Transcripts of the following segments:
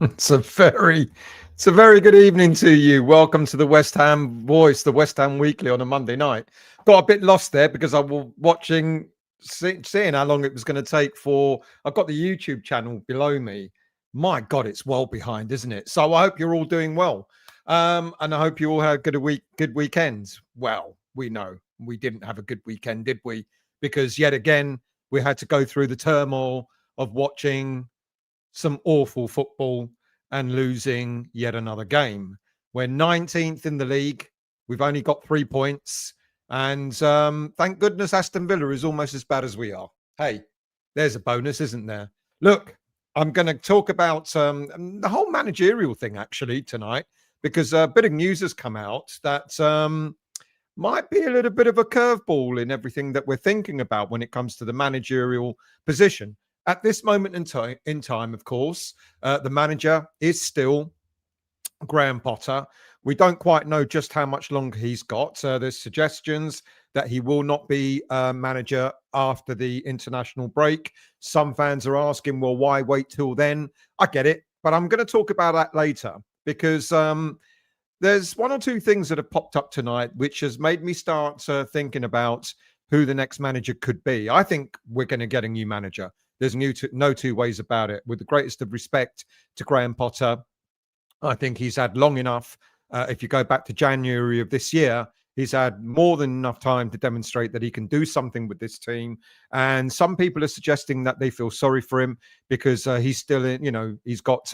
It's a very, it's a very good evening to you. Welcome to the West Ham Voice, the West Ham Weekly on a Monday night. Got a bit lost there because I was watching, seeing how long it was going to take for. I've got the YouTube channel below me. My God, it's well behind, isn't it? So I hope you're all doing well, and I hope you all had good weekends. Well, we know we didn't have a good weekend, did we? Because yet again we had to go through the turmoil of watching some awful football and losing yet another game. We're 19th in the league. We've only got 3 points. And thank goodness Aston Villa is almost as bad as we are. Hey, there's a bonus, isn't there? Look, I'm going to talk about the whole managerial thing actually tonight because a bit of news has come out that might be a little bit of a curveball in everything that we're thinking about when it comes to the managerial position. At this moment in time, of course, the manager is still Graham Potter. We don't quite know just how much longer he's got. There's suggestions that he will not be manager after the international break. Some fans are asking, well, why wait till then? I get it, but I'm going to talk about that later because there's one or two things that have popped up tonight, which has made me start thinking about who the next manager could be. I think we're going to get a new manager. There's no two ways about it. With the greatest of respect to Graham Potter, I think he's had long enough. If you go back to January of this year, he's had more than enough time to demonstrate that he can do something with this team. And some people are suggesting that they feel sorry for him because he's still in, he's got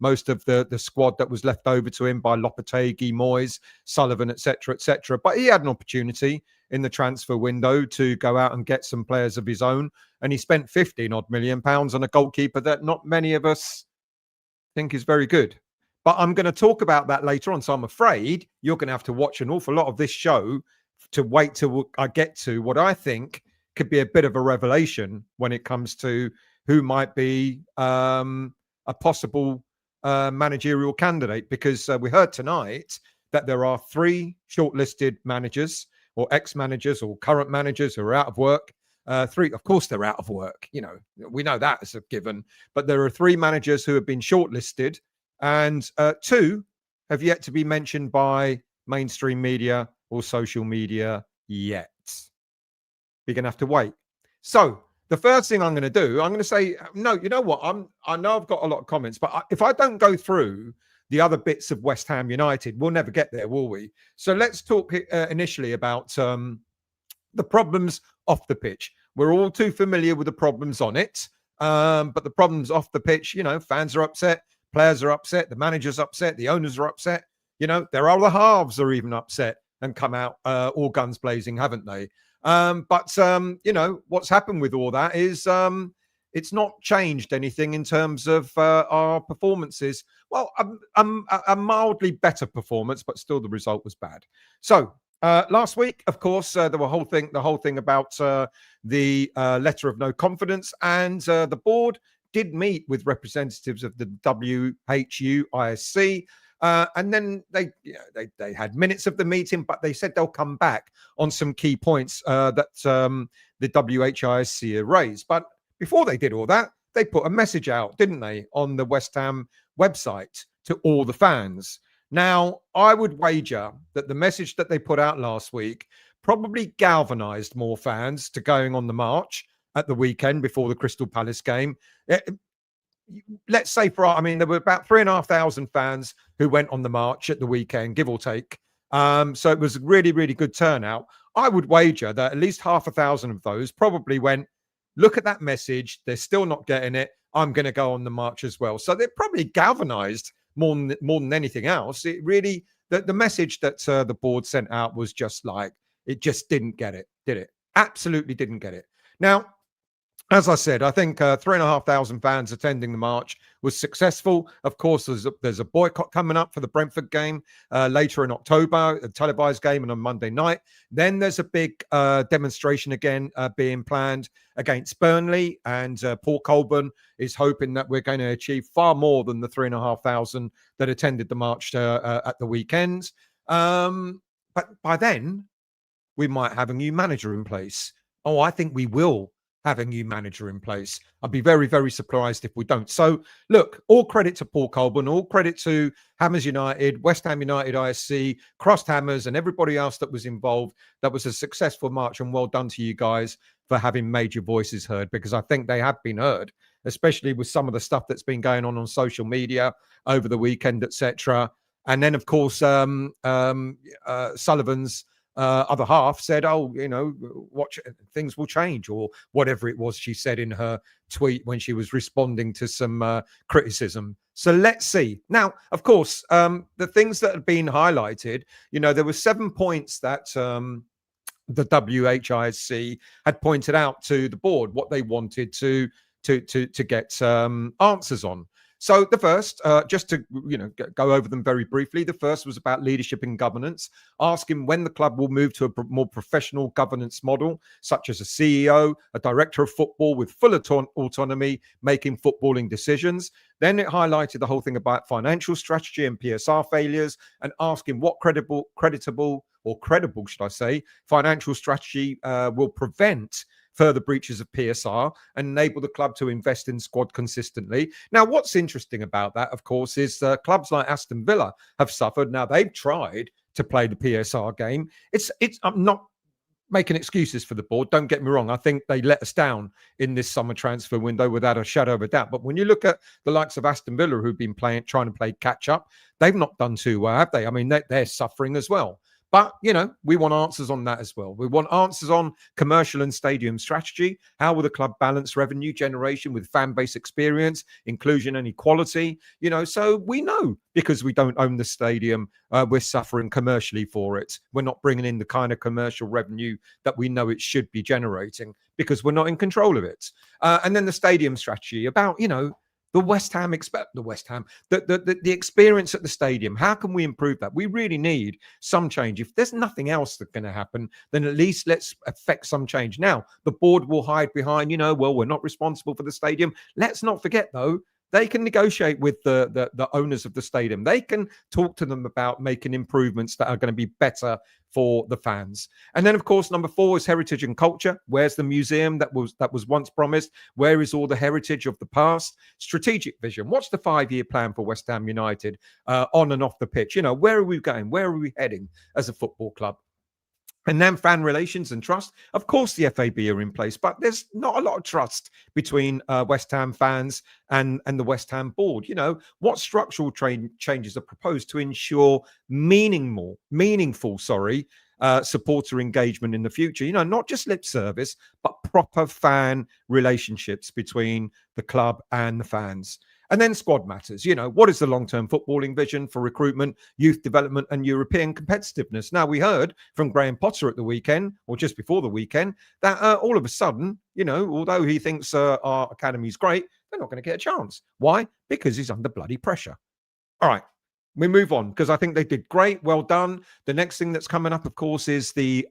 most of the squad that was left over to him by Lopetegui, Moyes, Sullivan, etc., etc. But he had an opportunity in the transfer window to go out and get some players of his own. And he spent 15 odd million pounds on a goalkeeper that not many of us think is very good. But I'm going to talk about that later on. So I'm afraid you're going to have to watch an awful lot of this show to wait till I get to what I think could be a bit of a revelation when it comes to who might be a possible managerial candidate. Because we heard tonight that there are 3 shortlisted managers or ex-managers or current managers who are out of work. 3, of course, they're out of work. We know that as a given. But there are 3 managers who have been shortlisted. And 2 have yet to be mentioned by mainstream media or social media yet. We're going to have to wait. So the first thing I'm going to do, I'm going to say, no, you know what? I know I've got a lot of comments, but if I don't go through the other bits of West Ham United, we'll never get there, will we? So let's talk initially about the problems off the pitch. We're all too familiar with the problems on it. But the problems off the pitch, fans are upset. Players are upset. The manager's upset. The owners are upset. Their other halves are even upset and come out all guns blazing, haven't they? But what's happened with all that is it's not changed anything in terms of our performances. Well, a mildly better performance, but still the result was bad. So last week, of course, there were the whole thing about the letter of no confidence, and the board did meet with representatives of the WHUISC, and then they had minutes of the meeting, but they said they'll come back on some key points that the WHISC raised. But before they did all that, they put a message out, didn't they, on the West Ham website to all the fans. Now, I would wager that the message that they put out last week probably galvanized more fans to going on the march at the weekend before the Crystal Palace game. Let's say there were about 3,500 fans who went on the march at the weekend, give or take. So it was a really, really good turnout. I would wager that at least 500,000 of those probably went, look at that message. They're still not getting it. I'm going to go on the march as well. So they're probably galvanized more than anything else. It really, the message that the board sent out was just like, it just didn't get it, did it? Absolutely didn't get it. Now, as I said, I think 3,500 fans attending the march was successful. Of course, there's a boycott coming up for the Brentford game later in October, a televised game, and on Monday night. Then there's a big demonstration again being planned against Burnley, and Paul Colburn is hoping that we're going to achieve far more than the 3,500 that attended the march at the weekend. But by then, we might have a new manager in place. Oh, I think we will have a new manager in place. I'd be very, very surprised if we don't. So, look, all credit to Paul Colborne, all credit to Hammers United, West Ham United, ISC, Crossed Hammers, and everybody else that was involved. That was a successful march, and well done to you guys for having made your voices heard, because I think they have been heard, especially with some of the stuff that's been going on social media over the weekend, etc. And then, of course, Sullivan's other half said, "Oh, watch, things will change," or whatever it was she said in her tweet when she was responding to some criticism. So let's see. Now, of course, the things that have been highlighted, there were 7 points that the WHISC had pointed out to the board what they wanted to get answers on. So the first, just to go over them very briefly, the first was about leadership and governance, asking when the club will move to a more professional governance model, such as a CEO, a director of football with full autonomy, making footballing decisions. Then it highlighted the whole thing about financial strategy and PSR failures, and asking what credible, should I say, financial strategy will prevent further breaches of PSR and enable the club to invest in squad consistently. Now, what's interesting about that, of course, is clubs like Aston Villa have suffered. Now, they've tried to play the PSR game. I'm not making excuses for the board. Don't get me wrong. I think they let us down in this summer transfer window without a shadow of a doubt. But when you look at the likes of Aston Villa, who've been trying to play catch up, they've not done too well, have they? I mean, they're suffering as well. But, we want answers on that as well. We want answers on commercial and stadium strategy. How will the club balance revenue generation with fan base experience, inclusion and equality? So we know, because we don't own the stadium, we're suffering commercially for it. We're not bringing in the kind of commercial revenue that we know it should be generating, because we're not in control of it. And then the stadium strategy about, the experience at the stadium. How can we improve that? We really need some change. If there's nothing else that's going to happen, then at least let's affect some change. Now, the board will hide behind, well, we're not responsible for the stadium. Let's not forget, though, they can negotiate with the owners of the stadium. They can talk to them about making improvements that are going to be better for the fans. And then, of course, number 4 is heritage and culture. Where's the museum that was once promised? Where is all the heritage of the past? Strategic vision. What's the 5-year plan for West Ham United on and off the pitch? Where are we going? Where are we heading as a football club? And then fan relations and trust. Of course, the FAB are in place, but there's not a lot of trust between West Ham fans and the West Ham board. What structural changes are proposed to ensure meaningful, supporter engagement in the future? Not just lip service, but proper fan relationships between the club and the fans. And then squad matters. What is the long-term footballing vision for recruitment, youth development, and European competitiveness? Now, we heard from Graham Potter at the weekend, or just before the weekend, that all of a sudden, although he thinks our academy is great, they're not going to get a chance. Why? Because he's under bloody pressure. All right. We move on, because I think they did great. Well done. The next thing that's coming up, of course, is the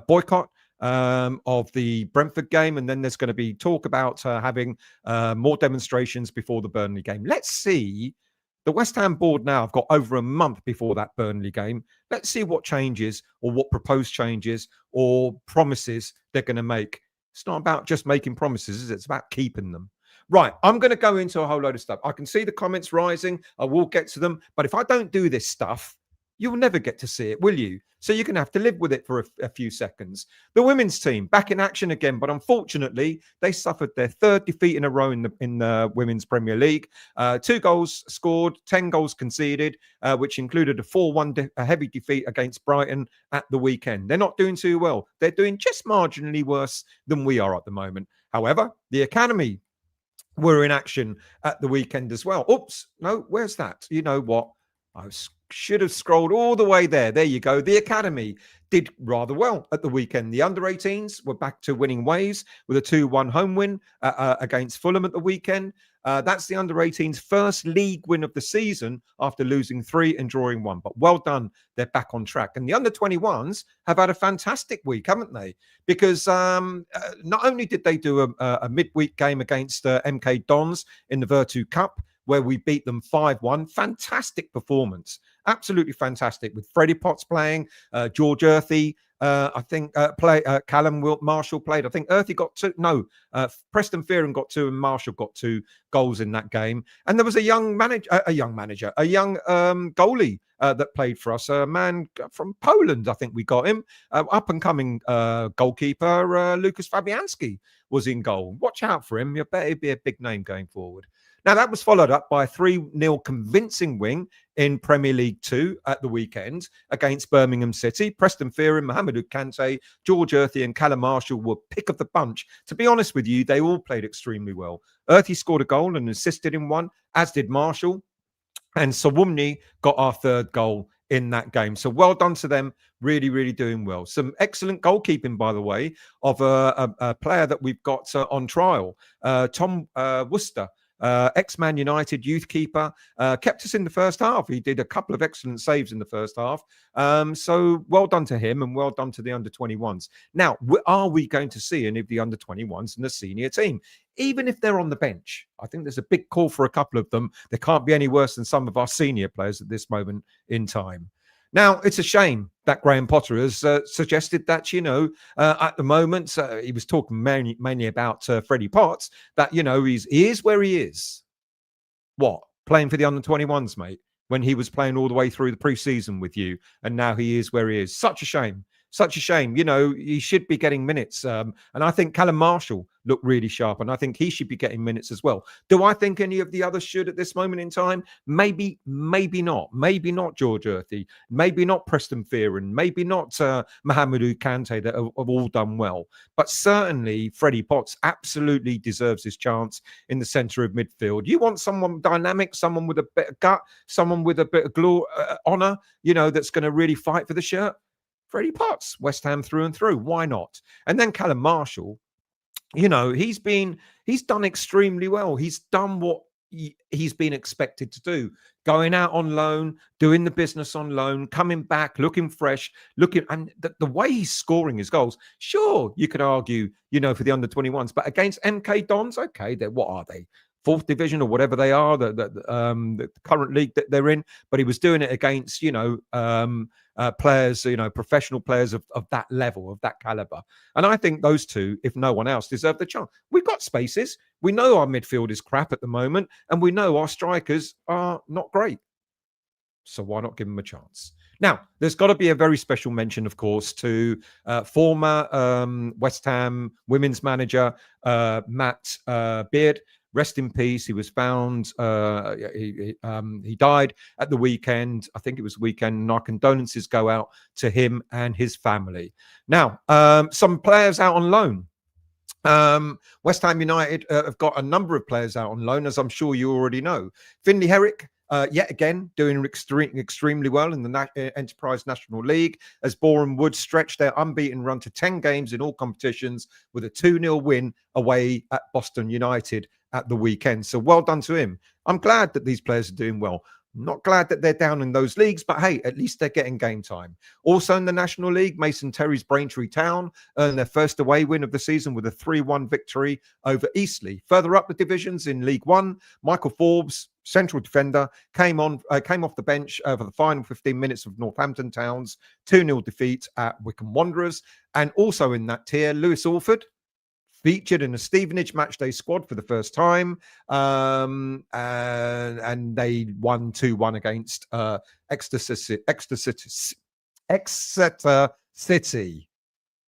boycott of the Brentford game, and then there's going to be talk about having more demonstrations before the Burnley game. Let's see. The West Ham board now have got over a month before that Burnley game. Let's see what changes, or what proposed changes or promises they're going to make. It's not about just making promises, is it? It's about keeping them. Right, I'm going to go into a whole load of stuff. I can see the comments rising. I will get to them. But if I don't do this stuff, you'll never get to see it, will you? So you're going to have to live with it for a few seconds. The women's team back in action again, but unfortunately, they suffered their 3rd defeat in a row in the Women's Premier League. 2 goals scored, 10 goals conceded, which included a 4-1 heavy defeat against Brighton at the weekend. They're not doing too well. They're doing just marginally worse than we are at the moment. However, the academy were in action at the weekend as well. Oops, no, where's that? You know what? I should have scrolled all the way there. There you go. The academy did rather well at the weekend. The under-18s were back to winning ways with a 2-1 home win against Fulham at the weekend. That's the under-18s' first league win of the season after losing 3 and drawing 1. But well done. They're back on track. And the under-21s have had a fantastic week, haven't they? Because not only did they do a midweek game against MK Dons in the Virtu Cup, where we beat them 5-1. Fantastic performance. Absolutely fantastic, with Freddie Potts playing, George Earthy, I think Callum Marshall played. I think Earthy got two. No, Preston Fearon got two, and Marshall got 2 goals in that game. And there was a young goalie that played for us, a man from Poland. I think we got him, up and coming goalkeeper Lucas Fabianski was in goal. Watch out for him. You bet he'd be a big name going forward. Now, that was followed up by a 3-0 convincing win in Premier League 2 at the weekend against Birmingham City. Preston Fearon, Mohamedou Kante, George Earthy and Callum Marshall were pick of the bunch. To be honest with you, they all played extremely well. Earthy scored a goal and assisted in one, as did Marshall. And Sawumni got our 3rd goal in that game. So well done to them. Really, really doing well. Some excellent goalkeeping, by the way, of a player that we've got on trial, Tom Worcester. Ex-Man United youth keeper, kept us in the first half. He did a couple of excellent saves in the first half. So well done to him, and well done to the under-21s. Now, are we going to see any of the under-21s in the senior team? Even if they're on the bench, I think there's a big call for a couple of them. They can't be any worse than some of our senior players at this moment in time. Now, it's a shame that Graham Potter has suggested that, at the moment, he was talking mainly about Freddie Potts, that, he is where he is. What? Playing for the under-21s, mate, when he was playing all the way through the pre-season with you, and now he is where he is. Such a shame. Such a shame. He should be getting minutes. And I think Callum Marshall looked really sharp, and I think he should be getting minutes as well. Do I think any of the others should at this moment in time? Maybe not. Maybe not George Earthy. Maybe not Preston Fearon. Maybe not Mohamedou Kante, that have all done well. But certainly Freddie Potts absolutely deserves his chance in the centre of midfield. You want someone dynamic, someone with a bit of gut, someone with a bit of honour, that's going to really fight for the shirt. Freddie Potts, West Ham through and through. Why not? And then Callum Marshall, he's done extremely well. He's done what he's been expected to do. Going out on loan, doing the business on loan, coming back, looking fresh, and the way he's scoring his goals. Sure, you could argue, for the under-21s, but against MK Dons, okay, what are they? 4th division or whatever they are, the current league that they're in. But he was doing it against, players, professional players of that level, of that caliber. And I think those two, if no one else, deserve the chance. We've got spaces. We know our midfield is crap at the moment, and we know our strikers are not great. So why not give them a chance? Now, there's got to be a very special mention, of course, to former West Ham women's manager, Matt Beard. Rest in peace. He was found. He died at the weekend. I think it was the weekend. And our condolences go out to him and his family. Now, some players out on loan. West Ham United have got a number of players out on loan, as I'm sure you already know. Finley Herrick, yet again, doing extremely well in the Enterprise National League, as Boreham Wood stretched their unbeaten run to 10 games in all competitions with a 2-0 win away at Boston United at the weekend. So well done to him. I'm glad that these players are doing well. I'm not glad that they're down in those leagues, but hey, at least they're getting game time. Also in the National League, Mason Terry's Braintree Town earned their first away win of the season with a 3-1 victory over Eastleigh. Further up the divisions in League One, Michael Forbes, central defender, came off the bench for the final 15 minutes of Northampton Town's 2-0 defeat at Wycombe Wanderers. And also in that tier, Lewis Orford featured in a Stevenage matchday squad for the first time, and they won 2-1 against Exeter City.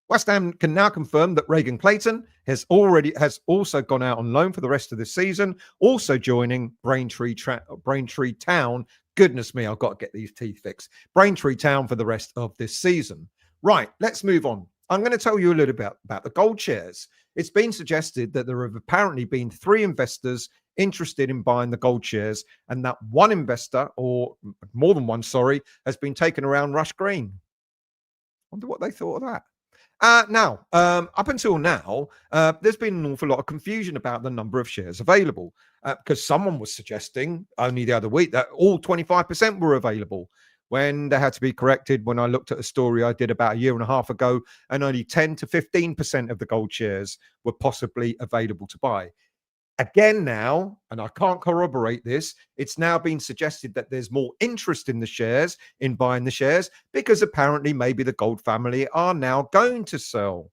West Ham can now confirm that Reagan Clayton has also gone out on loan for the rest of the season, also joining Braintree Town. Goodness me, I've got to get these teeth fixed. Braintree Town for the rest of this season. Right, let's move on. I'm going to tell you a little bit about the gold shares. It's been suggested that there have apparently been 3 investors interested in buying the gold shares, and that one investor, or more than one, has been taken around Rush Green. Wonder what they thought of that. Now, up until now, there's been an awful lot of confusion about the number of shares available, because someone was suggesting only the other week that all 25% were available, when they had to be corrected when I looked at a story I did about a year and a half ago, and only 10 to 15% of the gold shares were possibly available to buy. Again now, and I can't corroborate this, it's now been suggested that there's more interest in the shares, in buying the shares, because apparently maybe the Gold family are now going to sell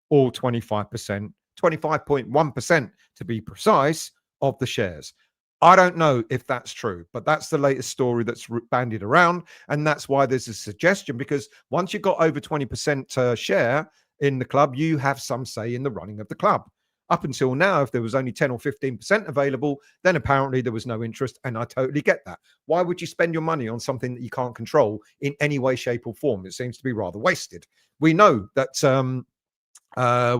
all 25%, 25.1% to be precise, of the shares. I don't know if that's true, but that's the latest story that's bandied around. And that's why there's a suggestion, because once you've got over 20% share in the club, you have some say in the running of the club. Up until now, if there was only 10 or 15% available, then apparently there was no interest. And I totally get that. Why would you spend your money on something that you can't control in any way, shape, or form? It seems to be rather wasted. We know that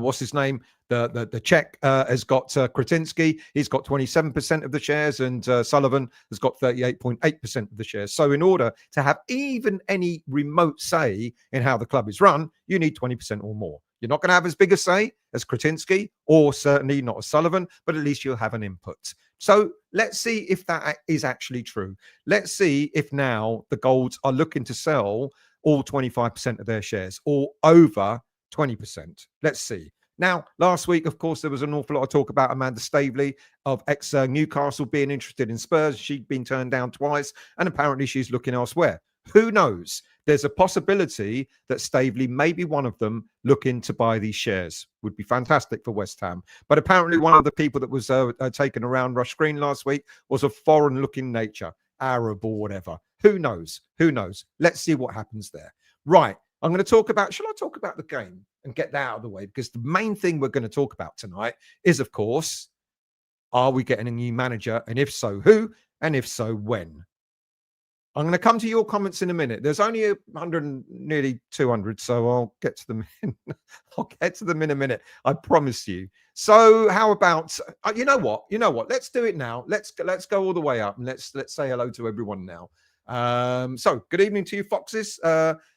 what's his name? The Czech has got Kretinsky. He's got 27% of the shares, and Sullivan has got 38.8% of the shares. So in order to have even any remote say in how the club is run, you need 20% or more. You're not going to have as big a say as Kretinsky, or certainly not as Sullivan, but at least you'll have an input. So let's see if that is actually true. Let's see if now the Golds are looking to sell all 25% of their shares, or over 20%. Let's see. Now, last week, of course, there was an awful lot of talk about Amanda Staveley of ex-Newcastle being interested in Spurs. She'd been turned down twice, and apparently she's looking elsewhere. Who knows? There's a possibility that Staveley may be one of them looking to buy these shares. Would be fantastic for West Ham. But apparently one of the people that was taken around Rush Green last week was of foreign-looking nature, Arab or whatever. Who knows? Who knows? Let's see what happens there. Right. I'm going to talk about, shall I talk about the game and get that out of the way? Because the main thing we're going to talk about tonight is, of course, are we getting a new manager? And if so, who? And if so, when? I'm going to come to your comments in a minute. There's only 100, nearly 200, so I'll get to them. I'll get to them in a minute. I promise you. So, how about you know what? You know what? Let's do it now. Let's go all the way up, and let's say hello to everyone now. So, good evening to you, Foxes.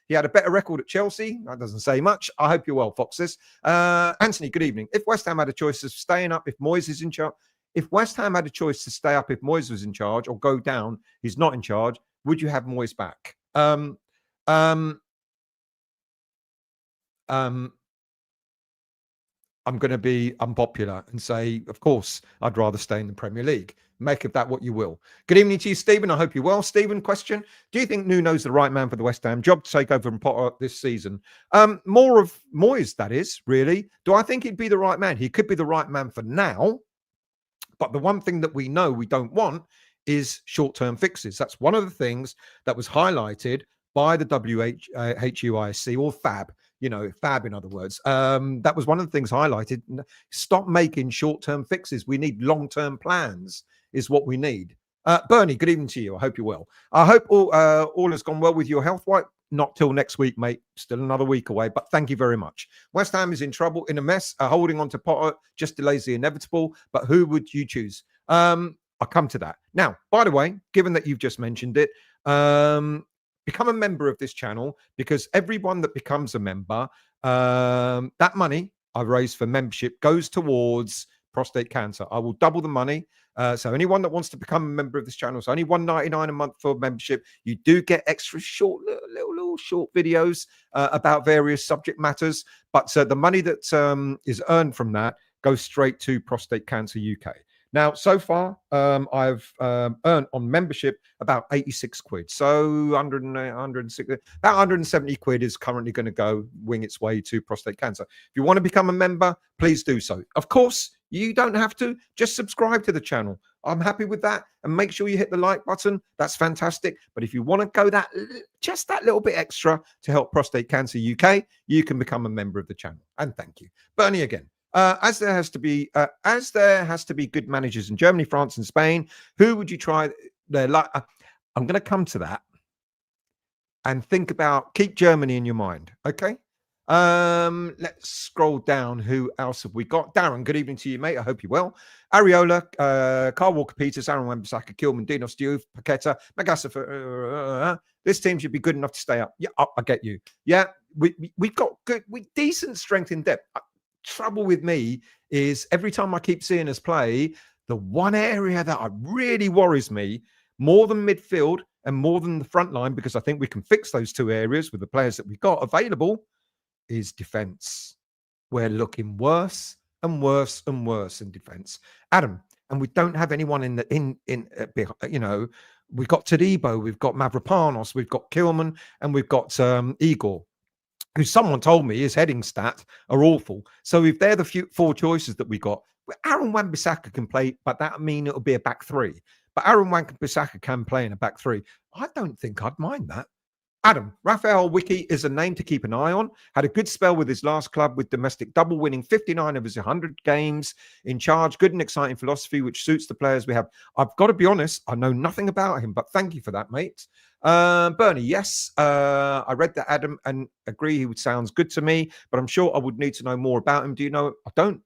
He had a better record at Chelsea. That doesn't say much. I hope you're well, Foxes. Anthony, good evening. If West Ham had a choice of staying up if Moyes is in charge, if West Ham had a choice to stay up if Moyes was in charge, or go down, he's not in charge, would you have Moyes back? I'm going to be unpopular and say, of course, I'd rather stay in the Premier League. Make of that what you will. Good evening to you, Stephen. I hope you're well. Stephen, question. Do you think Nuno's the right man for the West Ham job to take over from Potter this season? More of Moyes, that is, really. Do I think he'd be the right man? He could be the right man for now. But the one thing that we know we don't want is short-term fixes. That's one of the things that was highlighted by the HUIC, or FAB, FAB in other words. That was one of the things highlighted. Stop making short-term fixes. We need long-term plans is what we need. Bernie, good evening to you. I hope you're well. I hope all has gone well with your health. Right? Not till next week, mate. Still another week away, but thank you very much. West Ham is in trouble, in a mess. Holding on to Potter just delays the inevitable, but who would you choose? I'll come to that. Now, by the way, given that you've just mentioned it, become a member of this channel, because everyone that becomes a member, that money I raise for membership goes towards prostate cancer. I will double the money. So anyone that wants to become a member of this channel, it's only $1.99 a month for membership. You do get extra short, little short videos about various subject matters. But the money that is earned from that goes straight to Prostate Cancer UK. Now, so far, I've earned on membership about 86 quid. So 160, about 170 quid is currently going to wing its way to prostate cancer. If you want to become a member, please do so. Of course, you don't have to. Just subscribe to the channel. I'm happy with that. And make sure you hit the like button. That's fantastic. But if you want to go just that little bit extra to help Prostate Cancer UK, you can become a member of the channel. And thank you. Bernie again. As there has to be good managers in Germany, France, and Spain, who would you try? I'm going to come to that and think about, keep Germany in your mind, okay? Let's scroll down. Who else have we got? Darren, good evening to you, mate. I hope you're well. Areola, Carl Walker-Peters, Aaron Wan-Bissaka, Kilman, Dinos Diouf, Paqueta, Magassa. This team should be good enough to stay up. Yeah, I get you. Yeah, we've got decent strength in depth. Trouble with me is every time I keep seeing us play, the one area that really worries me more than midfield and more than the front line, because I think we can fix those two areas with the players that we've got available, is defense. We're looking worse and worse and worse in defense. Adam, and we don't have anyone in we've got Tadibo, we've got Mavropanos, we've got Kilman, and we've got Igor, who someone told me his heading stats are awful. So if they're the four choices that we got, Aaron Wan-Bissaka can play, but that mean it'll be a back three. But Aaron Wan-Bissaka can play in a back three. I don't think I'd mind that. Adam, Raphael Wiki is a name to keep an eye on. Had a good spell with his last club with domestic double, winning 59 of his 100 games. In charge, good and exciting philosophy, which suits the players we have. I've got to be honest, I know nothing about him, but thank you for that, mate. Bernie, yes, I read that, Adam, and agree he sounds good to me, but I'm sure I would need to know more about him. Do you know? I don't,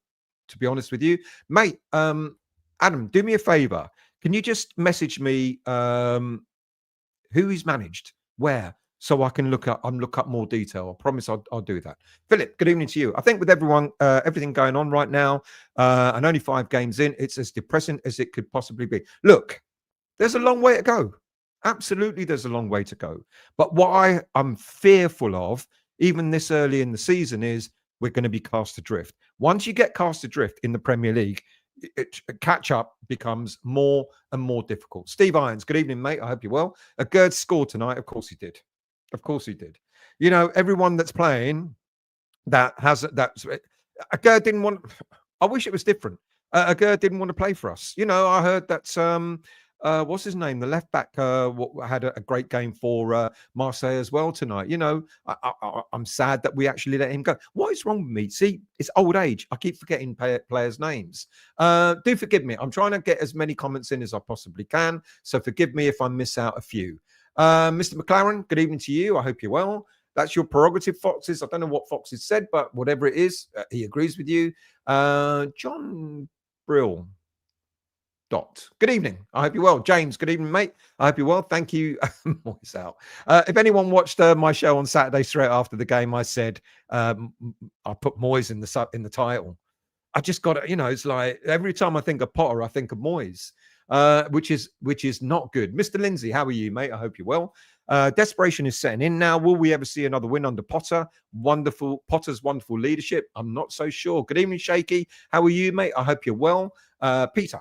to be honest with you. Mate, Adam, do me a favor. Can you just message me who he's managed, where, so I can look up more detail. I promise I'll do that. Philip, good evening to you. I think with everything going on right now, and only 5 games in, it's as depressing as it could possibly be. Look, there's a long way to go. Absolutely, there's a long way to go. But what I'm fearful of, even this early in the season, is we're going to be cast adrift. Once you get cast adrift in the Premier League, catch up becomes more and more difficult. Steve Irons, good evening, mate. I hope you're well. Gerd scored tonight. Of course he did. Of course he did. You know, everyone that's playing that has that. Gerd didn't want. I wish it was different. Gerd didn't want to play for us. You know, I heard that what's his name? The left back had a great game for Marseille as well tonight. You know, I'm sad that we actually let him go. What is wrong with me? See, it's old age. I keep forgetting players' names. Do forgive me. I'm trying to get as many comments in as I possibly can. So forgive me if I miss out a few. Mr. McLaren, good evening to you. I hope you're well. That's your prerogative, Foxes. I don't know what Foxes said, but whatever it is, he agrees with you. John Brill. Good evening. I hope you're well. James, good evening, mate. I hope you're well. Thank you. Moyes out. If anyone watched my show on Saturday straight after the game, I said I put Moyes in the title. I just got it. You know, it's like every time I think of Potter, I think of Moyes, which is not good. Mr. Lindsay, how are you, mate? I hope you're well. Desperation is setting in now. Will we ever see another win under Potter's wonderful leadership? I'm not so sure. Good evening, Shaky. How are you, mate? I hope you're well. Peter.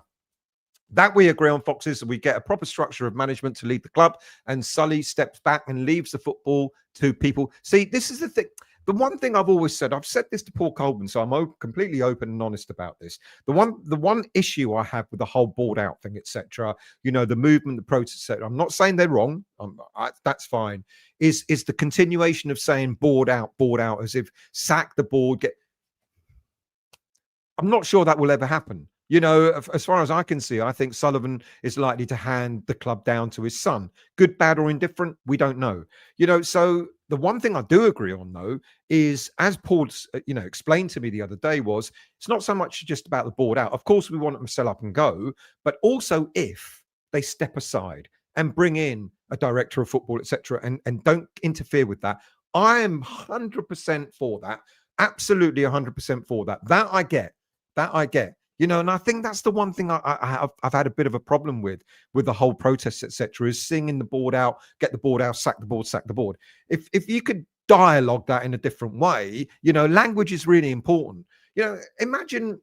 That we agree on, Foxes, we get a proper structure of management to lead the club, and Sully steps back and leaves the football to people. See, this is the thing. The one thing I've always said, I've said this to Paul Colburn, so I'm completely open and honest about this. The one issue I have with the whole board out thing, etc., you know, the movement, the protest, etc. I'm not saying they're wrong. That's fine. Is the continuation of saying board out, as if sack the board. I'm not sure that will ever happen. You know, as far as I can see, I think Sullivan is likely to hand the club down to his son. Good, bad, or indifferent, we don't know. You know, so the one thing I do agree on, though, is as Paul, explained to me the other day, was it's not so much just about the board out. Of course, we want them to sell up and go, but also if they step aside and bring in a director of football, etc., and don't interfere with that. I am 100% for that. Absolutely 100% for that. That I get. You know, and I think that's the one thing I've had a bit of a problem with the whole protests, etc., is singing the board out, get the board out, sack the board. If you could dialogue that in a different way, you know, language is really important. You know, imagine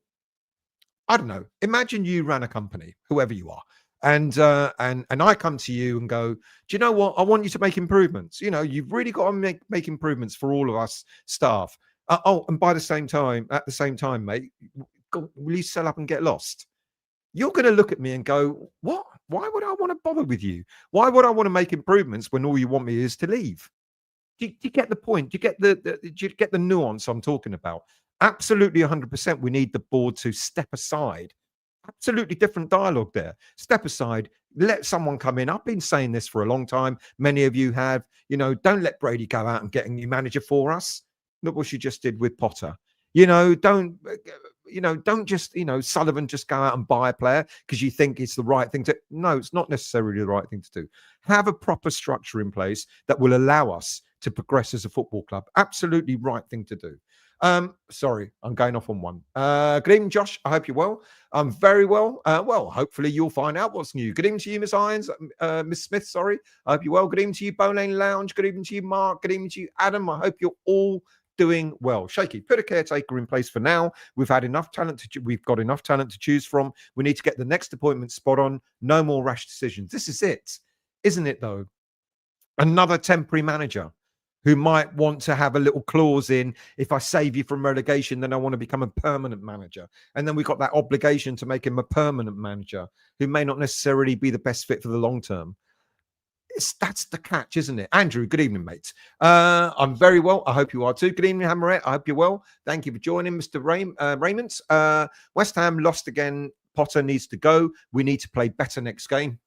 you ran a company, whoever you are, and I come to you and go, do you know what? I want you to make improvements. You know, you've really got to make improvements for all of us staff. And at the same time, mate, will you sell up and get lost? You're going to look at me and go, what? Why would I want to bother with you? Why would I want to make improvements when all you want me is to leave? Do you get the point? Do you get the nuance I'm talking about? Absolutely 100%. We need the board to step aside. Absolutely different dialogue there. Step aside, let someone come in. I've been saying this for a long time. Many of you have. You know, don't let Brady go out and get a new manager for us. Look what she just did with Potter. You know, don't just, Sullivan just go out and buy a player because you think it's the right thing to. No, it's not necessarily the right thing to do. Have a proper structure in place that will allow us to progress as a football club. Absolutely right thing to do. Sorry, I'm going off on one. Good evening, Josh. I hope you're well. I'm very well. Well, hopefully you'll find out what's new. Good evening to you, Miss Irons. Miss Smith, sorry. I hope you're well. Good evening to you, Bowlane Lounge. Good evening to you, Mark. Good evening to you, Adam. I hope you're all doing well. Shaky, put a caretaker in place for now. We've got enough talent to choose from. We need to get the next appointment spot on. No more rash decisions. This is it, isn't it, though? Another temporary manager who might want to have a little clause in, if I save you from relegation, then I want to become a permanent manager. And then we've got that obligation to make him a permanent manager who may not necessarily be the best fit for the long term. That's the catch, isn't it? Andrew, good evening, mate. I'm very well. I hope you are too. Good evening, Hammerette. I hope you're well. Thank you for joining, Mr. Raymond. West Ham lost again. Potter needs to go. We need to play better next game.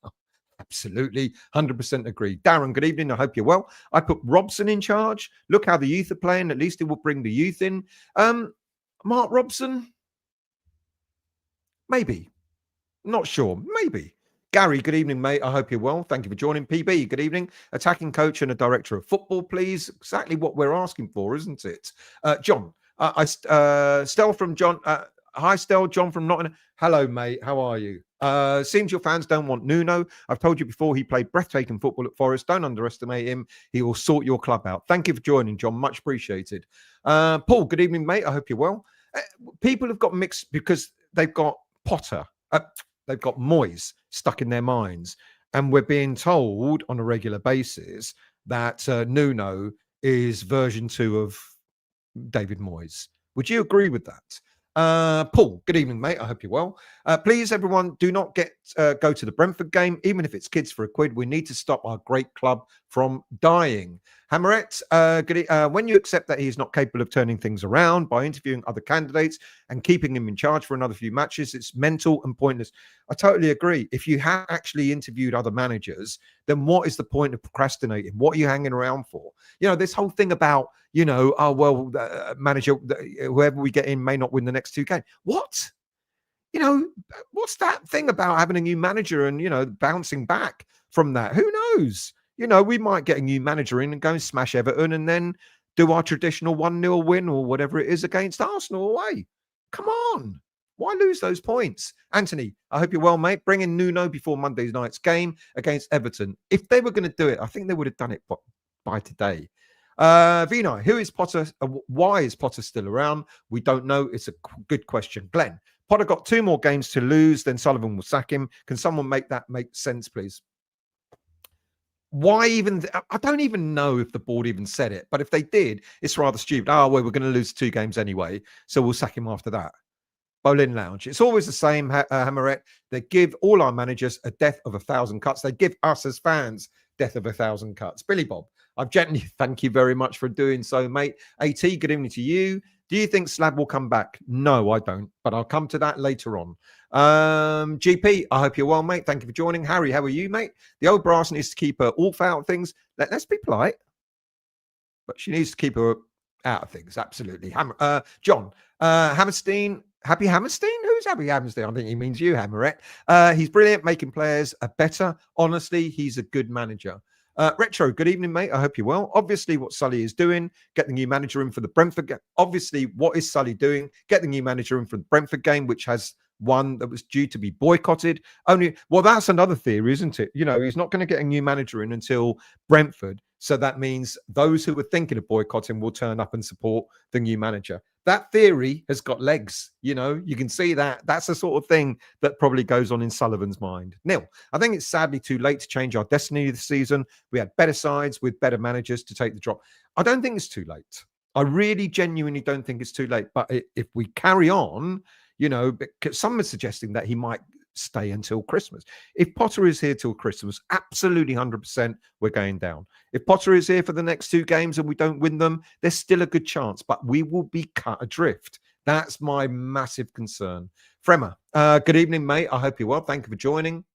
Absolutely, 100% agree. Darren, good evening. I hope you're well. I put Robson in charge. Look how the youth are playing. At least it will bring the youth in. Mark Robson, maybe. Not sure. Maybe. Gary, good evening, mate. I hope you're well. Thank you for joining. PB, good evening. Attacking coach and a director of football, please. Exactly what we're asking for, isn't it? John, Stell from John. Hi, Stell. John from Nottingham. Hello, mate. How are you? Seems your fans don't want Nuno. I've told you before, he played breathtaking football at Forest. Don't underestimate him. He will sort your club out. Thank you for joining, John. Much appreciated. Paul, good evening, mate. I hope you're well. People have got mixed because they've got Potter. They've got Moyes stuck in their minds. And we're being told on a regular basis that Nuno is version 2 of David Moyes. Would you agree with that? Paul, good evening, mate. I hope you're well. Please, everyone, do not go to the Brentford game, even if it's kids for £1. We need to stop our great club from dying. Hammerette, when you accept that he's not capable of turning things around by interviewing other candidates and keeping him in charge for another few matches, it's mental and pointless. I totally agree. If you have actually interviewed other managers, then what is the point of procrastinating? What are you hanging around for? You know, this whole thing about, manager, whoever we get in may not win the next 2 games. What? What's that thing about having a new manager and, bouncing back from that? Who knows? We might get a new manager in and go and smash Everton and then do our traditional 1-0 win or whatever it is against Arsenal away. Come on. Why lose those points? Anthony, I hope you're well, mate. Bring in Nuno before Monday night's game against Everton. If they were going to do it, I think they would have done it by today. Vinay, who is Potter? Why is Potter still around? We don't know. It's a good question. Glenn, Potter got 2 more games to lose, then Sullivan will sack him. Can someone make that make sense, please? Why even? I don't even know if the board even said it, but if they did, it's rather stupid. Oh, well, we're going to lose 2 games anyway, so we'll sack him after that. Boleyn Lounge. It's always the same, Hammerette. They give all our managers a death of 1,000 cuts. They give us as fans death of 1,000 cuts. Billy Bob, thank you very much for doing so, mate. AT, good evening to you. Do you think Slab will come back? No, I don't, but I'll come to that later on. GP, I hope you're well, mate. Thank you for joining. Harry, how are you, mate? The old brass needs to keep her off out of things. Let's be polite, but she needs to keep her out of things. Absolutely. John, Hammerstein. Happy Hammerstein? Who's Happy Hammerstein? I think he means you, Hammerette. He's brilliant, making players better. Honestly, he's a good manager. Retro, good evening, mate. I hope you're well. Obviously, what Sully is doing, get the new manager in for the Brentford game. Obviously, what is Sully doing? Get the new manager in for the Brentford game, which has one that was due to be boycotted. Well, that's another theory, isn't it? He's not going to get a new manager in until Brentford. So that means those who were thinking of boycotting will turn up and support the new manager. That theory has got legs. You can see that. That's the sort of thing that probably goes on in Sullivan's mind. Neil, I think it's sadly too late to change our destiny this season. We had better sides with better managers to take the drop. I don't think it's too late. I really genuinely don't think it's too late. But if we carry on, because some are suggesting that he might stay until Christmas. If Potter is here till Christmas, absolutely 100% we're going down. If Potter is here for the next 2 games and we don't win them, there's still a good chance, but we will be cut adrift. That's my massive concern. Fremmer, good evening, mate. I hope you're well. Thank you for joining.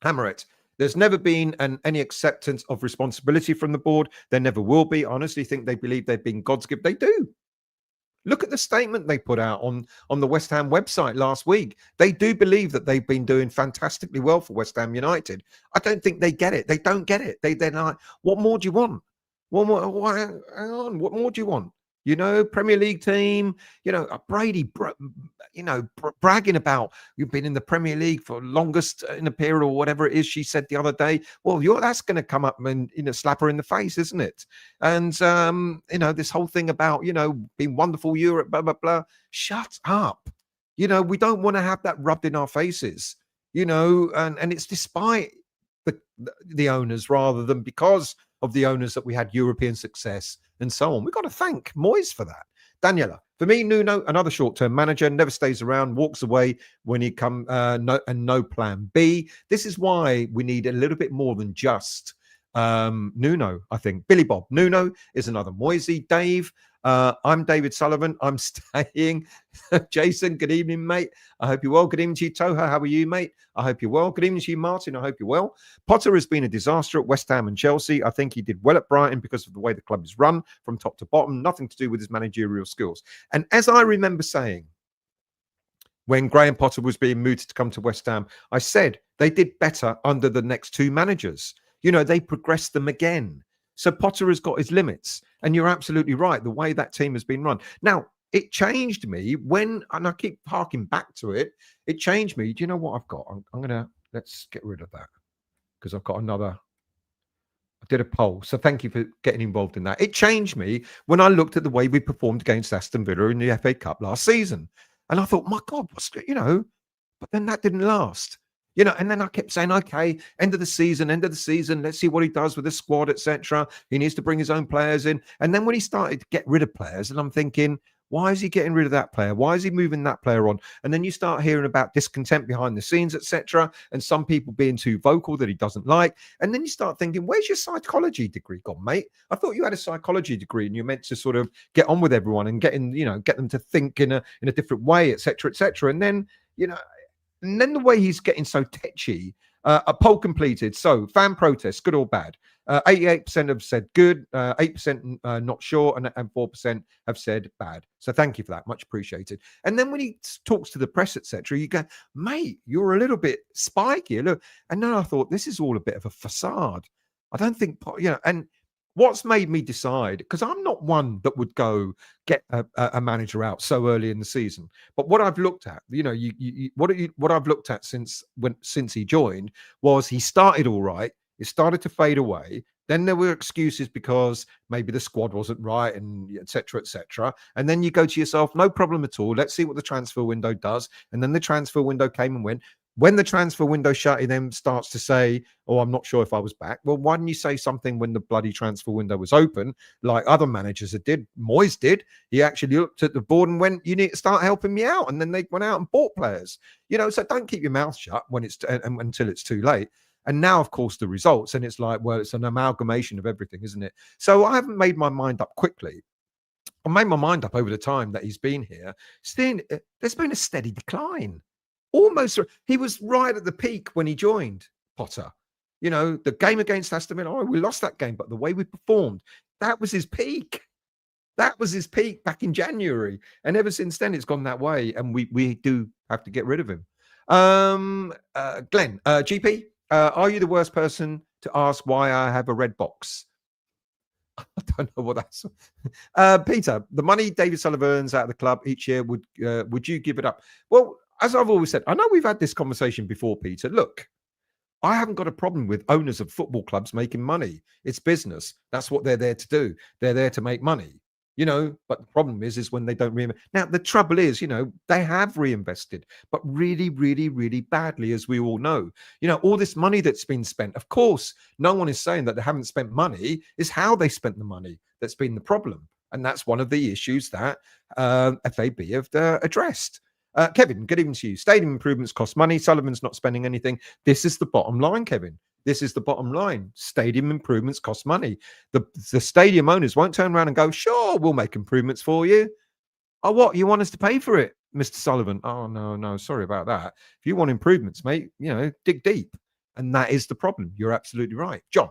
Hammerette, there's never been any acceptance of responsibility from the board. There never will be. I honestly think they believe they've been God's gift. They do. Look at the statement they put out on the West Ham website last week. They do believe that they've been doing fantastically well for West Ham United. I don't think they get it. They don't get it. They're like, what more do you want? Hang on, what more do you want? You know, Premier League team, you know, Brady, bragging about you've been in the Premier League for longest in a period or whatever it is. She said the other day, well, that's going to come up and, slap her in the face, isn't it? And, this whole thing about, being wonderful Europe, blah, blah, blah. Shut up. We don't want to have that rubbed in our faces, and it's despite the owners rather than because of the owners that we had European success and so on. We've got to thank Moyes for that. Daniela, for me, Nuno, another short-term manager, never stays around, walks away when he no plan B. This is why we need a little bit more than just Nuno, I think. Billy Bob, Nuno is another Moisey. Dave, I'm David Sullivan. I'm staying. Jason, good evening, mate. I hope you're well. Good evening to you, Toha. How are you, mate? I hope you're well. Good evening to you, Martin. I hope you're well. Potter has been a disaster at West Ham and Chelsea. I think he did well at Brighton because of the way the club is run from top to bottom. Nothing to do with his managerial skills. And as I remember saying, when Graham Potter was being mooted to come to West Ham, I said they did better under the next two managers. They progressed them again. So Potter has got his limits. And you're absolutely right, the way that team has been run. Now, it changed me and I keep harking back to it, it changed me. Do you know what I've got? Let's get rid of that because I've got I did a poll. So thank you for getting involved in that. It changed me when I looked at the way we performed against Aston Villa in the FA Cup last season. And I thought, my God, but then that didn't last. And then I kept saying, okay, end of the season, let's see what he does with the squad, etc. He needs to bring his own players in. And then when he started to get rid of players, and I'm thinking, why is he getting rid of that player? Why is he moving that player on? And then you start hearing about discontent behind the scenes, etc. And some people being too vocal that he doesn't like. And then you start thinking, where's your psychology degree gone, mate? I thought you had a psychology degree and you're meant to sort of get on with everyone and get them to think in a different way, etc., etc. And then, and then the way he's getting so tetchy, a poll completed. So fan protests, good or bad? 88% have said good, 8% not sure, and 4% have said bad. So thank you for that. Much appreciated. And then when he talks to the press, etc., you go, mate, you're a little bit spiky. Look, and then I thought, this is all a bit of a facade. I don't think, and what's made me decide, because I'm not one that would go get a manager out so early in the season. But what I've looked at, what I've looked at since he joined was he started all right. It started to fade away. Then there were excuses because maybe the squad wasn't right and et cetera, et cetera. And then you go to yourself, no problem at all. Let's see what the transfer window does. And then the transfer window came and went. When the transfer window shut, he then starts to say, oh, I'm not sure if I was back. Well, why didn't you say something when the bloody transfer window was open, like other managers did? Moyes did. He actually looked at the board and went, you need to start helping me out. And then they went out and bought players. So don't keep your mouth shut when until it's too late. And now, of course, the results. And it's like, well, it's an amalgamation of everything, isn't it? So I haven't made my mind up quickly. I made my mind up over the time that he's been here. There's been a steady decline. Almost, he was right at the peak when he joined, Potter. The game against Aston Villa, we lost that game, but the way we performed, that was his peak. That was his peak back in January. And ever since then, it's gone that way. And we do have to get rid of him. Glenn, GP, are you the worst person to ask why I have a red box? I don't know what that's. Peter, the money David Sullivan earns out of the club each year, would you give it up? Well, as I've always said, I know we've had this conversation before, Peter. Look, I haven't got a problem with owners of football clubs making money. It's business. That's what they're there to do. They're there to make money. But the problem is when they don't reinvest. Now, the trouble is, they have reinvested, but really, really, really badly, as we all know. All this money that's been spent, of course, no one is saying that they haven't spent money. It's how they spent the money that's been the problem. And that's one of the issues that FAB have addressed. Kevin, good evening to you. Stadium improvements cost money. Sullivan's not spending anything. This is the bottom line, Kevin. This is the bottom line. Stadium improvements cost money. The stadium owners won't turn around and go, sure, we'll make improvements for you. Oh, what? You want us to pay for it, Mr. Sullivan? Oh, no, sorry about that. If you want improvements, mate, dig deep. And that is the problem. You're absolutely right. John,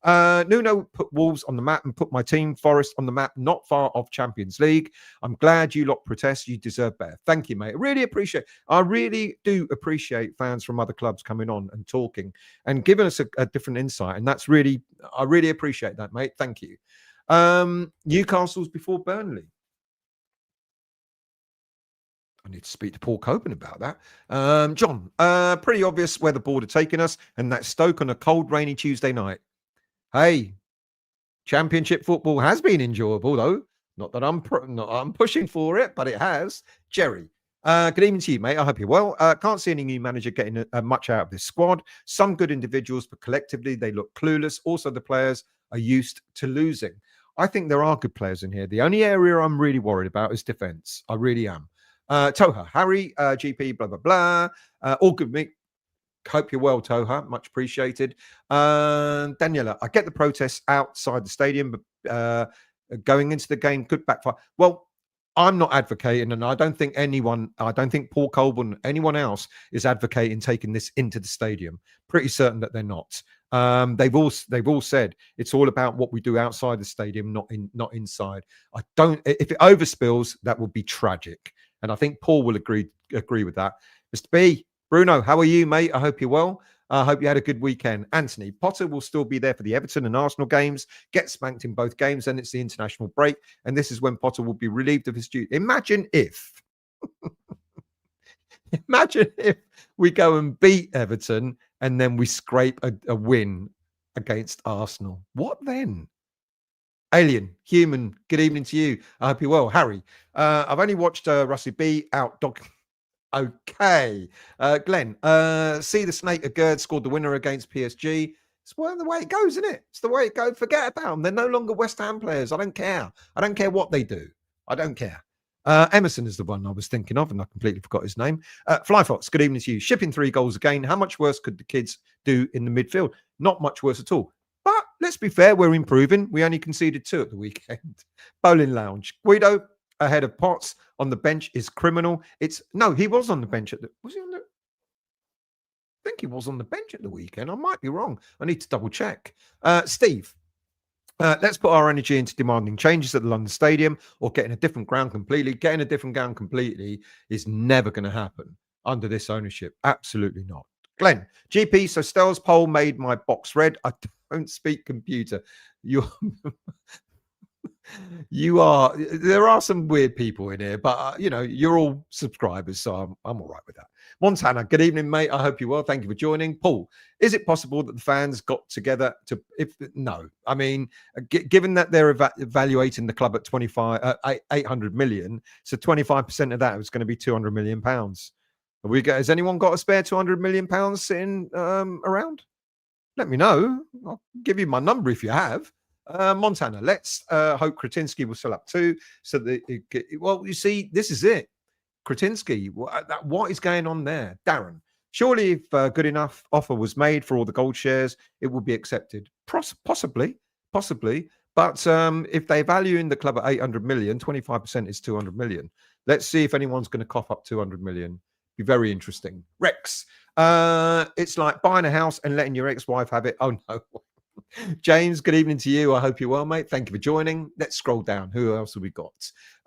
Nuno put Wolves on the map and put my team, Forest, on the map, not far off Champions League. I'm glad you lot protest. You deserve better. Thank you, mate. I really do appreciate fans from other clubs coming on and talking and giving us a different insight. And I really appreciate that, mate. Thank you. Newcastle's before Burnley. I need to speak to Paul Copen about that. John, pretty obvious where the board are taking us, and that's Stoke on a cold, rainy Tuesday night. Hey, Championship football has been enjoyable, though. Not that I'm pushing for it, but it has. Jerry, good evening to you, mate. I hope you're well. Can't see any new manager getting much out of this squad. Some good individuals, but collectively they look clueless. Also, the players are used to losing. I think there are good players in here. The only area I'm really worried about is defense. I really am. Toha, Harry, GP, blah, blah, blah. All good, mate. Hope you're well, Toha. Much appreciated. Daniela, I get the protests outside the stadium, but going into the game could backfire. Well, I'm not advocating, and I don't think Paul Colburn, anyone else is advocating taking this into the stadium. Pretty certain that they're not. They've all said it's all about what we do outside the stadium, not inside. If it overspills, that would be tragic. And I think Paul will agree with that. Mr. B, Bruno, how are you, mate? I hope you're well. I hope you had a good weekend. Anthony, Potter will still be there for the Everton and Arsenal games, get spanked in both games, and it's the international break. And this is when Potter will be relieved of his duty. Imagine if we go and beat Everton and then we scrape a win against Arsenal. What then? Alien, human, good evening to you. I hope you're well. Harry, I've only watched Russie B out dog. Okay. Glenn, see the snake of Gerd scored the winner against PSG. It's the way it goes, isn't it? It's the way it goes. Forget about them. They're no longer West Ham players. I don't care. I don't care what they do. I don't care. Emerson is the one I was thinking of, and I completely forgot his name. Flyfox, good evening to you. Shipping 3 goals again. How much worse could the kids do in the midfield? Not much worse at all. But let's be fair, we're improving. We only conceded 2 at the weekend. Bowling Lounge. Guido, ahead of Potts on the bench is criminal. He was on the bench was he on the? I think he was on the bench at the weekend. I might be wrong. I need to double check. Steve, let's put our energy into demanding changes at the London Stadium or getting a different ground completely. Getting a different ground completely is never going to happen under this ownership. Absolutely not. Glenn, GP, so Stell's poll made my box red. I don't speak computer. There are some weird people in here, but you're all subscribers, so I'm all right with that. Montana, good evening, mate. I hope you're well. Thank you for joining. Paul, is it possible that the fans got together no? I mean, given that they're evaluating the club at 800 million, so 25% of that is going to be 200 million pounds. Has anyone got a spare 200 million pounds sitting around? Let me know. I'll give you my number if you have. Montana, let's hope Kretinsky will sell up too. So you see, this is it. Kretinsky, what is going on there? Darren, surely if a good enough offer was made for all the gold shares, it would be accepted. Possibly. But if they value in the club at 800 million, 25% is 200 million. Let's see if anyone's going to cough up 200 million. Be very interesting. Rex, it's like buying a house and letting your ex-wife have it. Oh, no. James, good evening to you. I hope you're well, mate. Thank you for joining. Let's scroll down. Who else have we got?